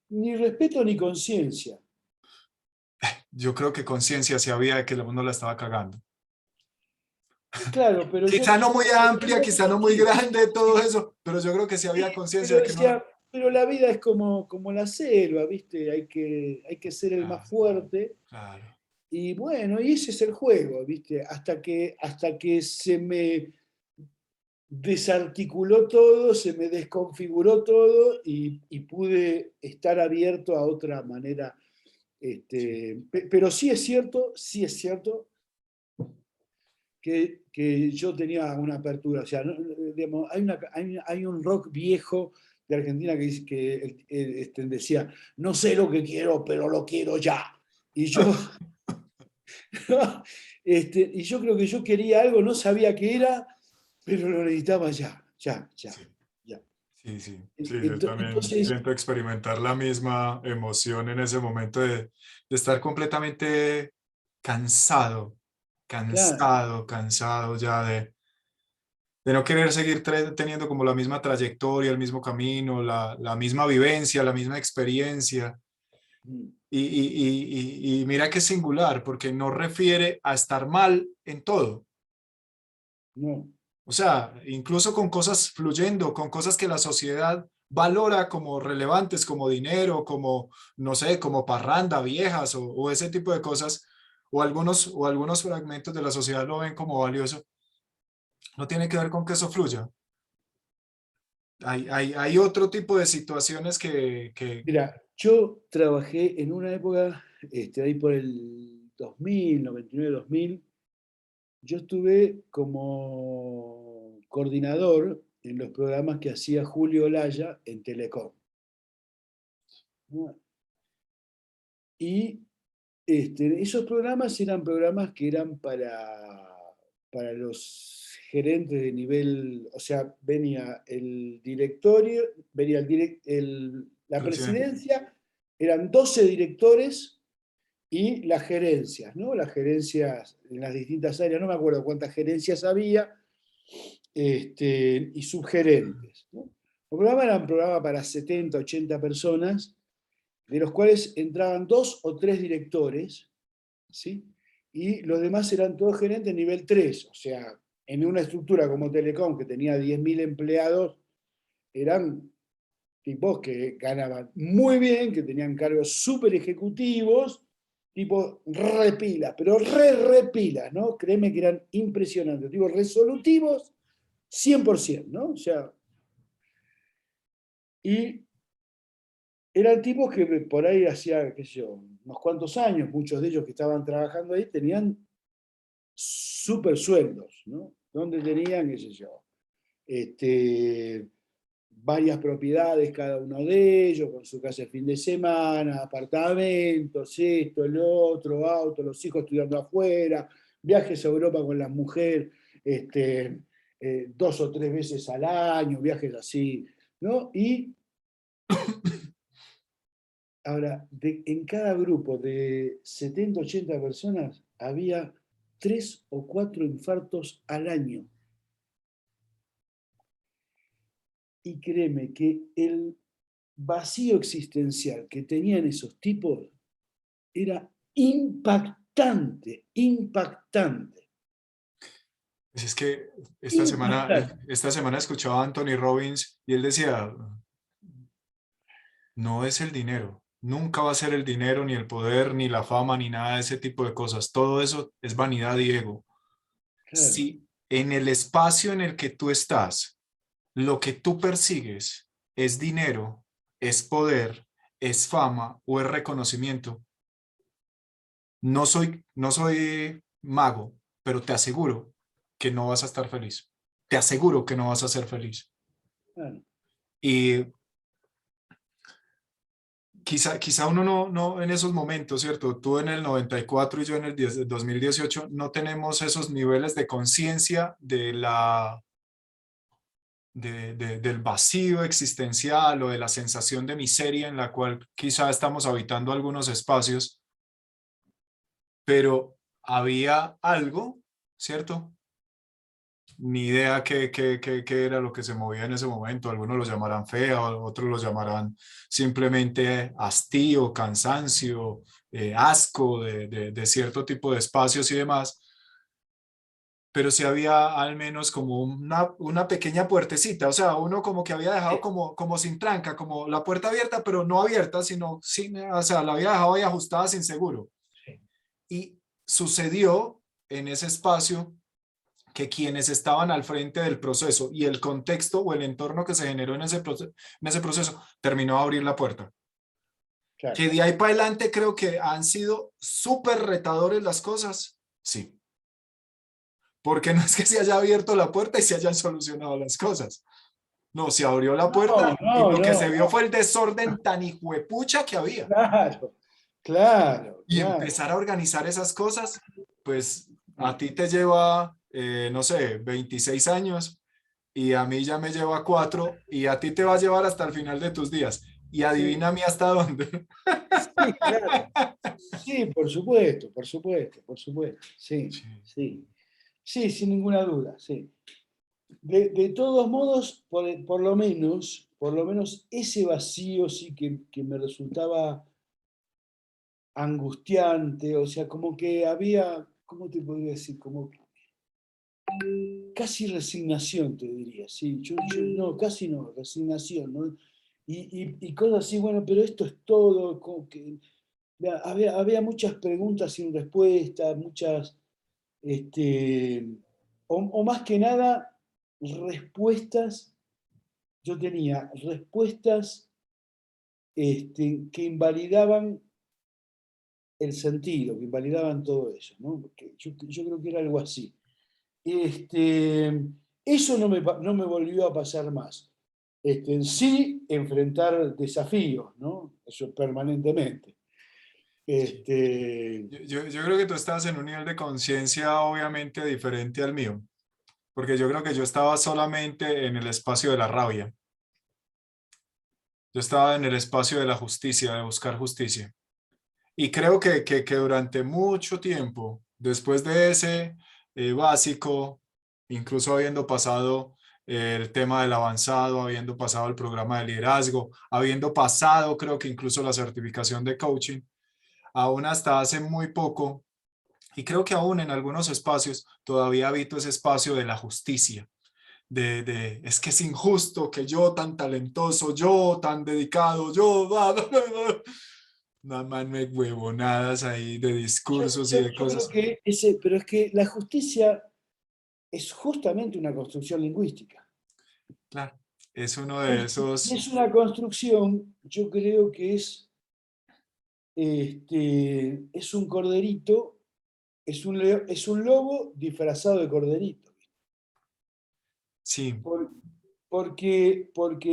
ni respeto ni conciencia. Yo creo que conciencia sí había de que uno la estaba cagando. Claro, pero Quizá no muy yo amplia, no quizá digo no muy sí, grande, todo eso, pero yo creo que sí sí, había conciencia pero de que no. decía, pero la vida es como la selva, ¿viste? Hay que ser el más Claro, fuerte. claro. Y bueno, y ese es el juego, ¿viste? Hasta que se me desarticuló todo, se me desconfiguró todo y pude estar abierto a otra manera. Sí, Pero sí es cierto que yo tenía una apertura. O sea, digamos, hay un rock viejo de Argentina que, dice, que decía, no sé lo que quiero, pero lo quiero ya. Y yo, y yo creo que yo quería algo, no sabía qué era, pero lo necesitaba ya, ya, ya, sí, ya. sí, yo también Entonces, siento experimentar la misma emoción en ese momento de estar completamente cansado, claro, cansado ya de no querer seguir teniendo como la misma trayectoria, el mismo camino, la misma vivencia, la misma experiencia. mm, Y mira que es singular, porque no refiere a estar mal en todo. no, O sea, incluso con cosas fluyendo, con cosas que la sociedad valora como relevantes, como dinero, como, no sé, como parranda, viejas o ese tipo de cosas, o algunos fragmentos de la sociedad lo ven como valioso, no tiene que ver con que eso fluya. Hay otro tipo de situaciones que mira, yo trabajé en una época, ahí por el 2000, 99-2000, yo estuve como coordinador en los programas que hacía Julio Olaya en Telecom, ¿no? Y esos programas eran programas que eran para los gerentes de nivel, o sea, venía el directorio, venía la presidente, presidencia, eran 12 directores y las gerencias, ¿no? Las gerencias en las distintas áreas, no me acuerdo cuántas gerencias había, y subgerentes, ¿no? El programa era un programa para 70, 80 personas, de los cuales entraban 2 o 3 directores, ¿sí? Y los demás eran todos gerentes nivel 3, o sea, en una estructura como Telecom, que tenía 10.000 empleados, eran tipos que ganaban muy bien, que tenían cargos súper ejecutivos, tipo repilas, pero repilas, ¿no? Créeme que eran impresionantes, tipos resolutivos 100%, ¿no? O sea, y eran tipos que por ahí hacía, qué sé yo, unos cuantos años, muchos de ellos que estaban trabajando ahí tenían súper sueldos, ¿no? Donde tenían, qué sé yo, varias propiedades cada uno de ellos, con su casa de fin de semana, apartamentos, esto, el otro, auto, los hijos estudiando afuera, viajes a Europa con las mujeres, 2 o 3 veces al año, viajes así, ¿no? Y ahora, en cada grupo de 70 80 personas había 3 o 4 infartos al año. Y créeme que el vacío existencial que tenían esos tipos era impactante, impactante, Pues es que impactante. esta semana escuchaba a Anthony Robbins y él decía, no es el dinero, nunca va a ser el dinero, ni el poder, ni la fama, ni nada de ese tipo de cosas. Todo eso es vanidad y ego. Claro, Si en el espacio en el que tú estás, lo que tú persigues es dinero, es poder, es fama o es reconocimiento, no soy mago, pero te aseguro que no vas a estar feliz. Te aseguro que no vas a ser feliz. claro. Y quizá uno no en esos momentos, ¿cierto? Tú en el 94 y yo en el 2018 no tenemos esos niveles de conciencia del vacío existencial o de la sensación de miseria en la cual quizá estamos habitando algunos espacios, pero había algo, ¿cierto? Ni idea qué era lo que se movía en ese momento. Algunos lo llamarán fea, otros lo llamarán simplemente hastío, cansancio, asco de cierto tipo de espacios y demás. Pero sí había al menos como una pequeña puertecita, o sea, uno como que había dejado Sí, como sin tranca, como la puerta abierta, pero no abierta, sino sin, o sea, la había dejado ahí ajustada sin seguro. sí, Y sucedió en ese espacio que quienes estaban al frente del proceso y el contexto o el entorno que se generó en ese proceso terminó a abrir la puerta. claro. Que de ahí para adelante creo que han sido súper retadores las cosas, sí, porque no es que se haya abierto la puerta y se hayan solucionado las cosas. No, se abrió la No, puerta y no, lo que no, se vio no. fue el desorden tan hijuepucha que había. Claro, claro, Y claro. empezar a organizar esas cosas, pues a ti te lleva, no sé, 26 años y a mí ya me lleva 4 y a ti te va a llevar hasta el final de tus días. Y Sí, adivina a mí hasta dónde. sí, claro. Sí, por supuesto, por supuesto, por supuesto. Sí, Sí, sí. Sí, sin ninguna duda, sí. De todos modos, por lo menos ese vacío sí que me resultaba angustiante, o sea, como que había, ¿cómo te podría decir? Como casi resignación, te diría, sí. No, casi no, resignación, ¿no? Y cosas así, bueno, pero esto es todo, como que había muchas preguntas sin respuesta, muchas, este, o más que nada, respuestas, yo tenía respuestas que invalidaban el sentido, que invalidaban todo eso, ¿no? Yo creo que era algo así. Este, eso no me volvió a pasar más. En sí, enfrentar desafíos, ¿no? Eso permanentemente. sí. Este, Yo creo que tú estabas en un nivel de conciencia obviamente diferente al mío, porque yo creo que yo estaba solamente en el espacio de la rabia. Yo estaba en el espacio de la justicia, de buscar justicia. Y creo que durante mucho tiempo, después de ese básico, incluso habiendo pasado el tema del avanzado, habiendo pasado el programa de liderazgo, habiendo pasado, creo que incluso la certificación de coaching, aún hasta hace muy poco, y creo que aún en algunos espacios, todavía habito ese espacio de la justicia. Es que es injusto que yo tan talentoso, yo tan dedicado, yo, nada más me huevonadas ahí de discursos y de yo creo cosas. que pero es que la justicia es justamente una construcción lingüística. Claro, es uno de Y esos, es una construcción, yo creo que es un corderito, es un lobo disfrazado de corderito. sí, Por- porque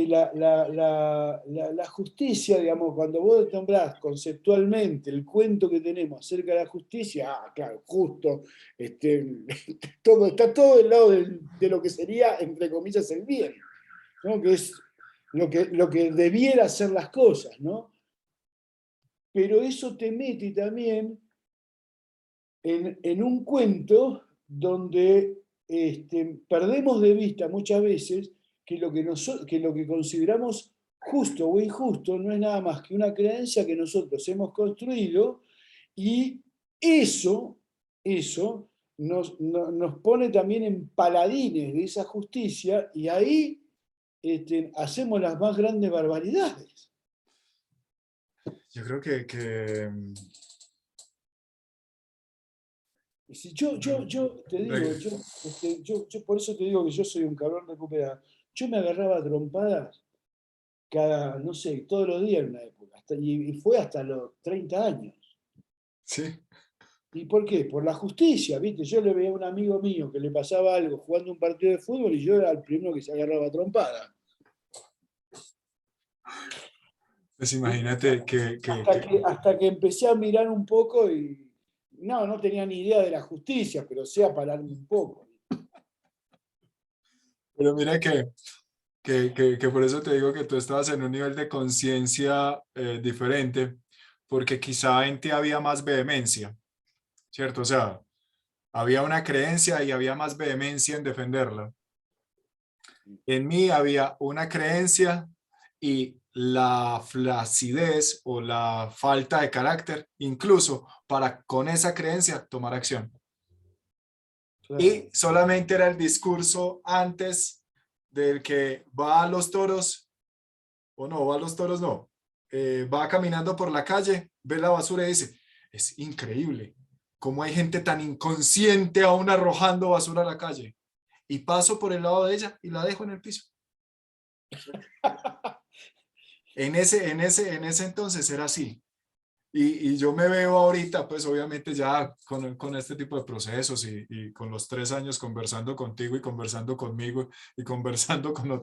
la justicia, digamos, cuando vos nombrás conceptualmente el cuento que tenemos acerca de la justicia, claro, justo, está todo del lado de lo que sería, entre comillas, el bien, ¿no? Que es lo que debiera ser las cosas, ¿no? Pero eso te mete también en un cuento donde perdemos de vista muchas veces que lo que consideramos justo o injusto no es nada más que una creencia que nosotros hemos construido y eso nos pone también en paladines de esa justicia y ahí hacemos las más grandes barbaridades. Yo creo que Y si yo te digo, yo por eso te digo que yo soy un cabrón recuperado. Yo me agarraba a trompadas cada, no sé, todos los días en una época, y fue hasta los 30 años. sí. ¿Y por qué? Por la justicia, ¿viste? Yo le veía a un amigo mío que le pasaba algo jugando un partido de fútbol y yo era el primero que se agarraba a trompada. Pues imagínate Hasta que empecé a mirar un poco y no tenía ni idea de la justicia, pero sé a pararme un poco. pero mira que por eso te digo que tú estabas en un nivel de conciencia diferente, porque quizá en ti había más vehemencia, ¿cierto? O sea, había una creencia y había más vehemencia en defenderla. En mí había una creencia y la flacidez o la falta de carácter, incluso para con esa creencia tomar acción. Claro. Y solamente era el discurso antes del que va a los toros, o no, va a los toros, no, va caminando por la calle, ve la basura y dice, es increíble cómo hay gente tan inconsciente aún arrojando basura a la calle. Y paso por el lado de ella y la dejo en el piso. En ese entonces era así. Y yo me veo ahorita, pues obviamente ya con este tipo de procesos y con los 3 años conversando contigo y conversando conmigo y conversando con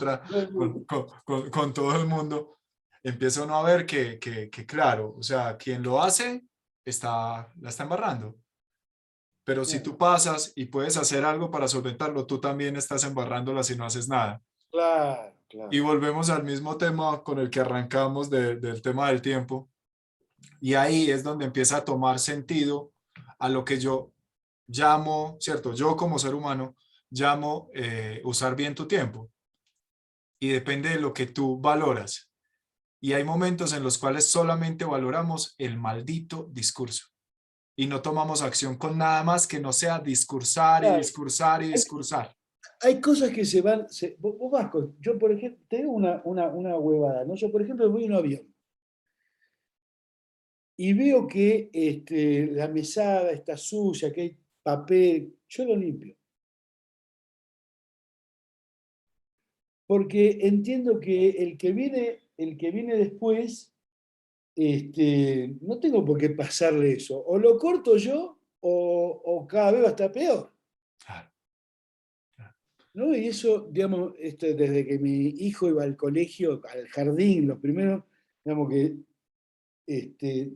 todo el mundo, empiezo uno a ver que claro, o sea, quien lo hace la está embarrando. Pero si tú pasas y puedes hacer algo para solventarlo, tú también estás embarrándola si no haces nada. Claro, Y claro. volvemos al mismo tema con el que arrancamos del tema del tiempo. Y ahí es donde empieza a tomar sentido a lo que yo llamo, ¿cierto? Yo como ser humano llamo usar bien tu tiempo. Y depende de lo que tú valoras. Y hay momentos en los cuales solamente valoramos el maldito discurso. Y no tomamos acción con nada más que no sea discursar y Claro. discursar y Hay, discursar. hay cosas que se van. Vos vas yo, por ejemplo, tengo una huevada, ¿no? Yo, por ejemplo, voy en un avión y veo que la mesada está sucia, que hay papel, yo lo limpio. Porque entiendo que el que viene después, no tengo por qué pasarle eso. O lo corto yo o cada vez va a estar peor. Claro, claro. ¿No? Y eso, digamos, desde que mi hijo iba al colegio, al jardín, los primeros, digamos que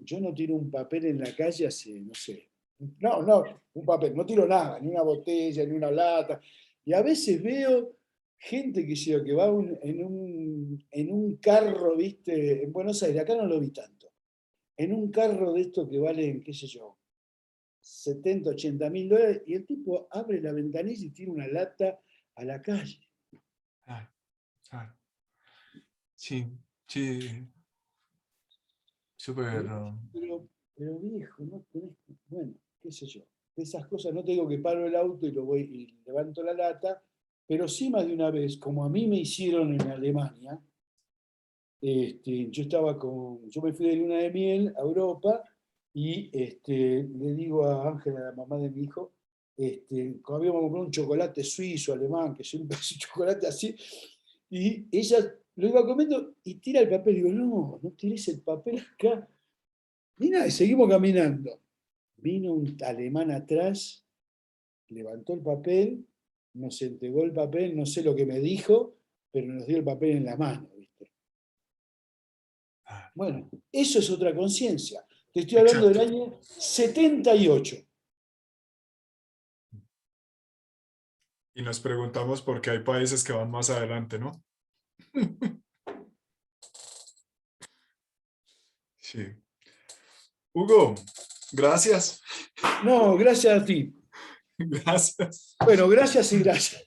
yo no tiro un papel en la calle hace, no sé, no, un papel, no tiro nada, ni una botella, ni una lata. Y a veces veo gente que va en un carro, viste, en Buenos Aires, acá no lo vi tanto, en un carro de estos que valen, qué sé yo, 70, 80 mil dólares, y el tipo abre la ventanilla y tira una lata a la calle. Claro, claro. Sí, sí, súper. Pero viejo, no tenés, bueno, qué sé yo. Esas cosas, no te digo que paro el auto y lo voy y levanto la lata, pero sí más de una vez, como a mí me hicieron en Alemania, yo me fui de luna de miel a Europa y le digo a Ángela, la mamá de mi hijo, habíamos comprado un chocolate suizo, alemán, que siempre es un chocolate así, y ella lo iba comiendo y tira el papel. Digo, no tires el papel acá. Mira, y seguimos caminando. Vino un alemán atrás, levantó el papel, nos entregó el papel, no sé lo que me dijo, pero nos dio el papel en la mano, ¿viste? Ah, Bueno, eso es otra conciencia. Te estoy hablando del exacto. año 78. Y nos preguntamos por qué hay países que van más adelante, ¿no? Sí. Hugo, gracias. No, gracias a ti. Gracias. Bueno, gracias y gracias.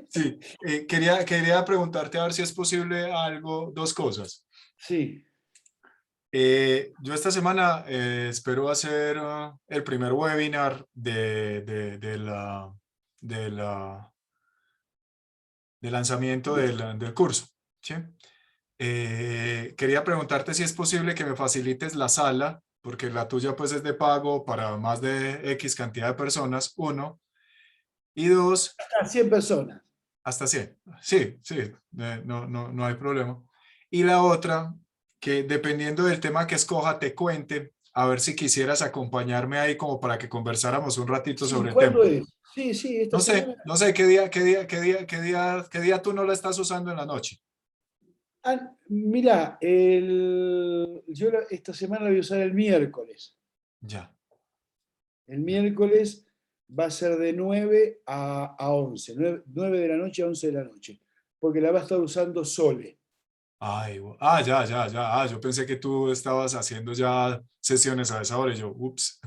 Sí, quería preguntarte a ver si es posible algo, dos cosas. Sí. Yo esta semana espero hacer el primer webinar de la- del lanzamiento del curso. ¿Sí? Quería preguntarte si es posible que me facilites la sala, porque la tuya pues es de pago para más de X cantidad de personas, uno, y dos, A 100 personas. hasta 100. Sí, sí, no hay problema. Y la otra, que dependiendo del tema que escoja, te cuente, a ver si quisieras acompañarme ahí como para que conversáramos un ratito Sí, sobre el ¿cuándo tema. es? Sí, sí, esta semana. No sé qué día tú no la estás usando en la noche. Mirá, esta semana la voy a usar el miércoles. Ya. El miércoles va a ser de 9 a 11, 9 de la noche a 11 de la noche, porque la va a estar usando Sole. Ay, ya. Yo pensé que tú estabas haciendo ya sesiones a esa hora y yo, ups.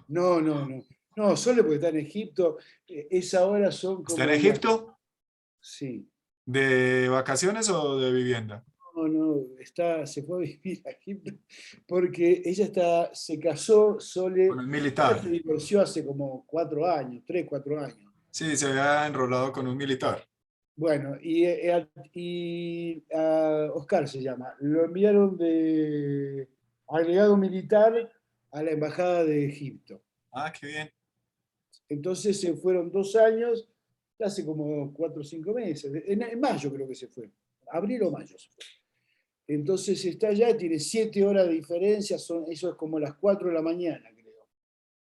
No, no, no. No, Sole porque está en Egipto. Esa hora son ¿Está en como las... Egipto? Sí. ¿De vacaciones o de vivienda? No, no, se fue a vivir a Egipto porque se casó, Con Sole, el ella militar. se divorció hace como 4 años, 3, 4 años. Sí, se había enrolado con un militar. Bueno, a Oscar se llama, lo enviaron de agregado militar a la Embajada de Egipto. Ah, qué bien. Entonces se fueron 2 años, hace como 4 o 5 meses, en mayo creo que se fue, abril o mayo se fue. Entonces está allá, tiene 7 horas de diferencia, eso es como las 4 de la mañana, creo.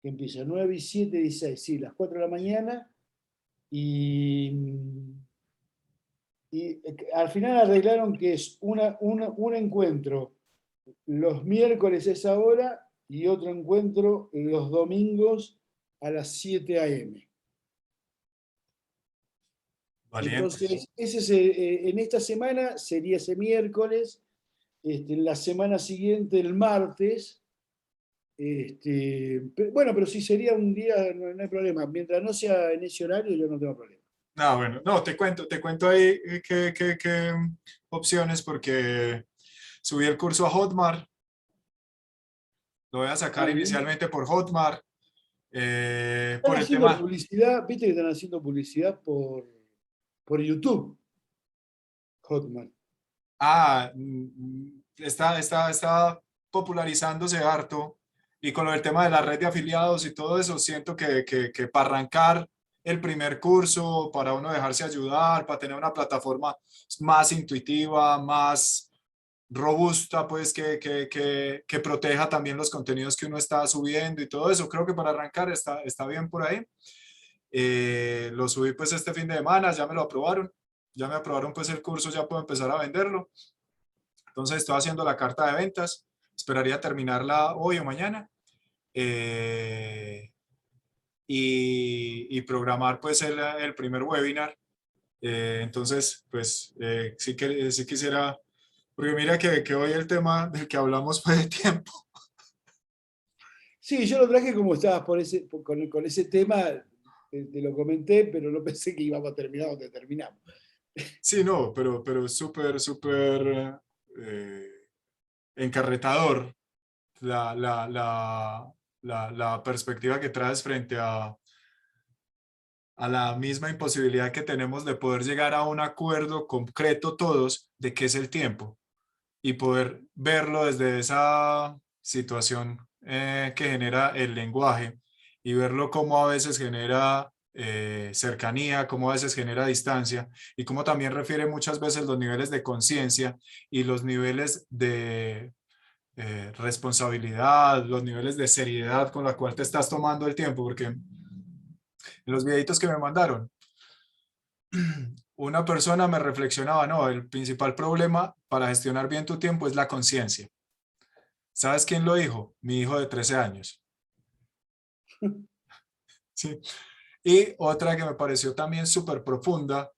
Que empieza 9 y 7, 16, sí, las 4 de la mañana. Y al final arreglaron que es un encuentro los miércoles a esa hora y otro encuentro los domingos a las 7 a.m. Valientes. Entonces, en esta semana sería ese miércoles, en la semana siguiente, el martes. Bueno, pero si sería un día, no hay problema. Mientras no sea en ese horario, yo no tengo problema. No, bueno, no, te cuento ahí qué opciones porque subí el curso a Hotmart. Lo voy a sacar Ah, bien. inicialmente por Hotmart, Están por el haciendo tema. publicidad, viste que están haciendo publicidad por YouTube, Hotman. Está popularizándose harto y con lo del tema de la red de afiliados y todo eso, siento que para arrancar el primer curso, para uno dejarse ayudar, para tener una plataforma más intuitiva, más robusta, pues que proteja también los contenidos que uno está subiendo y todo eso, creo que para arrancar está bien por ahí. Lo subí pues este fin de semana, ya me aprobaron pues el curso, ya puedo empezar a venderlo. Entonces estoy haciendo la carta de ventas, esperaría terminarla hoy o mañana y programar pues el primer webinar. Entonces, pues sí quisiera, porque mira que hoy el tema del que hablamos fue de tiempo. Sí, yo lo traje como estabas con ese tema, te lo comenté, pero no pensé que íbamos a terminar donde terminamos. Sí, no, pero súper encarretador la, la, la, la perspectiva que traes frente a la misma imposibilidad que tenemos de poder llegar a un acuerdo concreto todos de qué es el tiempo y poder verlo desde esa situación que genera el lenguaje y verlo como a veces genera cercanía, como a veces genera distancia y como también refiere muchas veces los niveles de conciencia y los niveles de responsabilidad, los niveles de seriedad con la cual te estás tomando el tiempo, porque en los videitos que me mandaron, una persona me reflexionaba, no, el principal problema para gestionar bien tu tiempo es la conciencia. ¿Sabes quién lo dijo? Mi hijo de 13 años. ¿Sí? Y otra que me pareció también súper profunda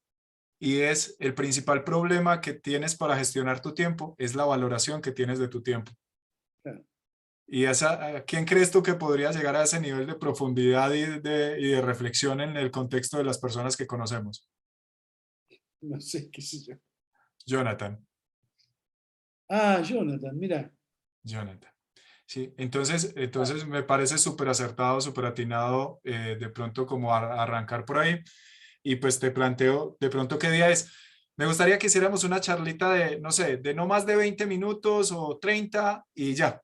y es el principal problema que tienes para gestionar tu tiempo es la valoración que tienes de tu tiempo. Claro. ¿Y quién crees tú que podría llegar a ese nivel de profundidad y de reflexión en el contexto de las personas que conocemos? No sé, qué sé yo. Jonathan. Ah, Jonathan, mira. Jonathan. Sí, entonces me parece súper acertado, súper atinado de pronto como arrancar por ahí. Y pues te planteo de pronto qué día es. Me gustaría que hiciéramos una charlita de, no sé, de no más de 20 minutos o 30 y ya.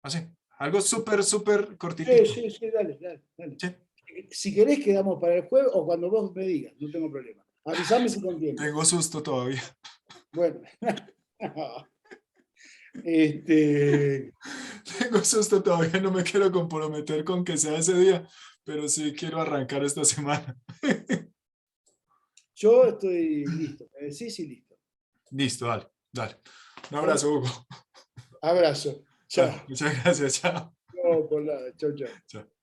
Así, algo súper, súper Sí, cortitico. sí, sí, dale, dale, dale. Sí, Si querés, quedamos para el jueves o cuando vos me digas, no tengo problema. Avísame si con tiempo. tengo susto todavía. Bueno. Este, Tengo susto todavía, no me quiero comprometer con que sea ese día, pero sí quiero arrancar esta semana. yo estoy listo. Me decís y listo. Listo, dale, dale. Un ¿Eh? abrazo, Hugo. Abrazo. Dale, Chao. muchas gracias, chao. No, por nada. Chau, chau. Chao.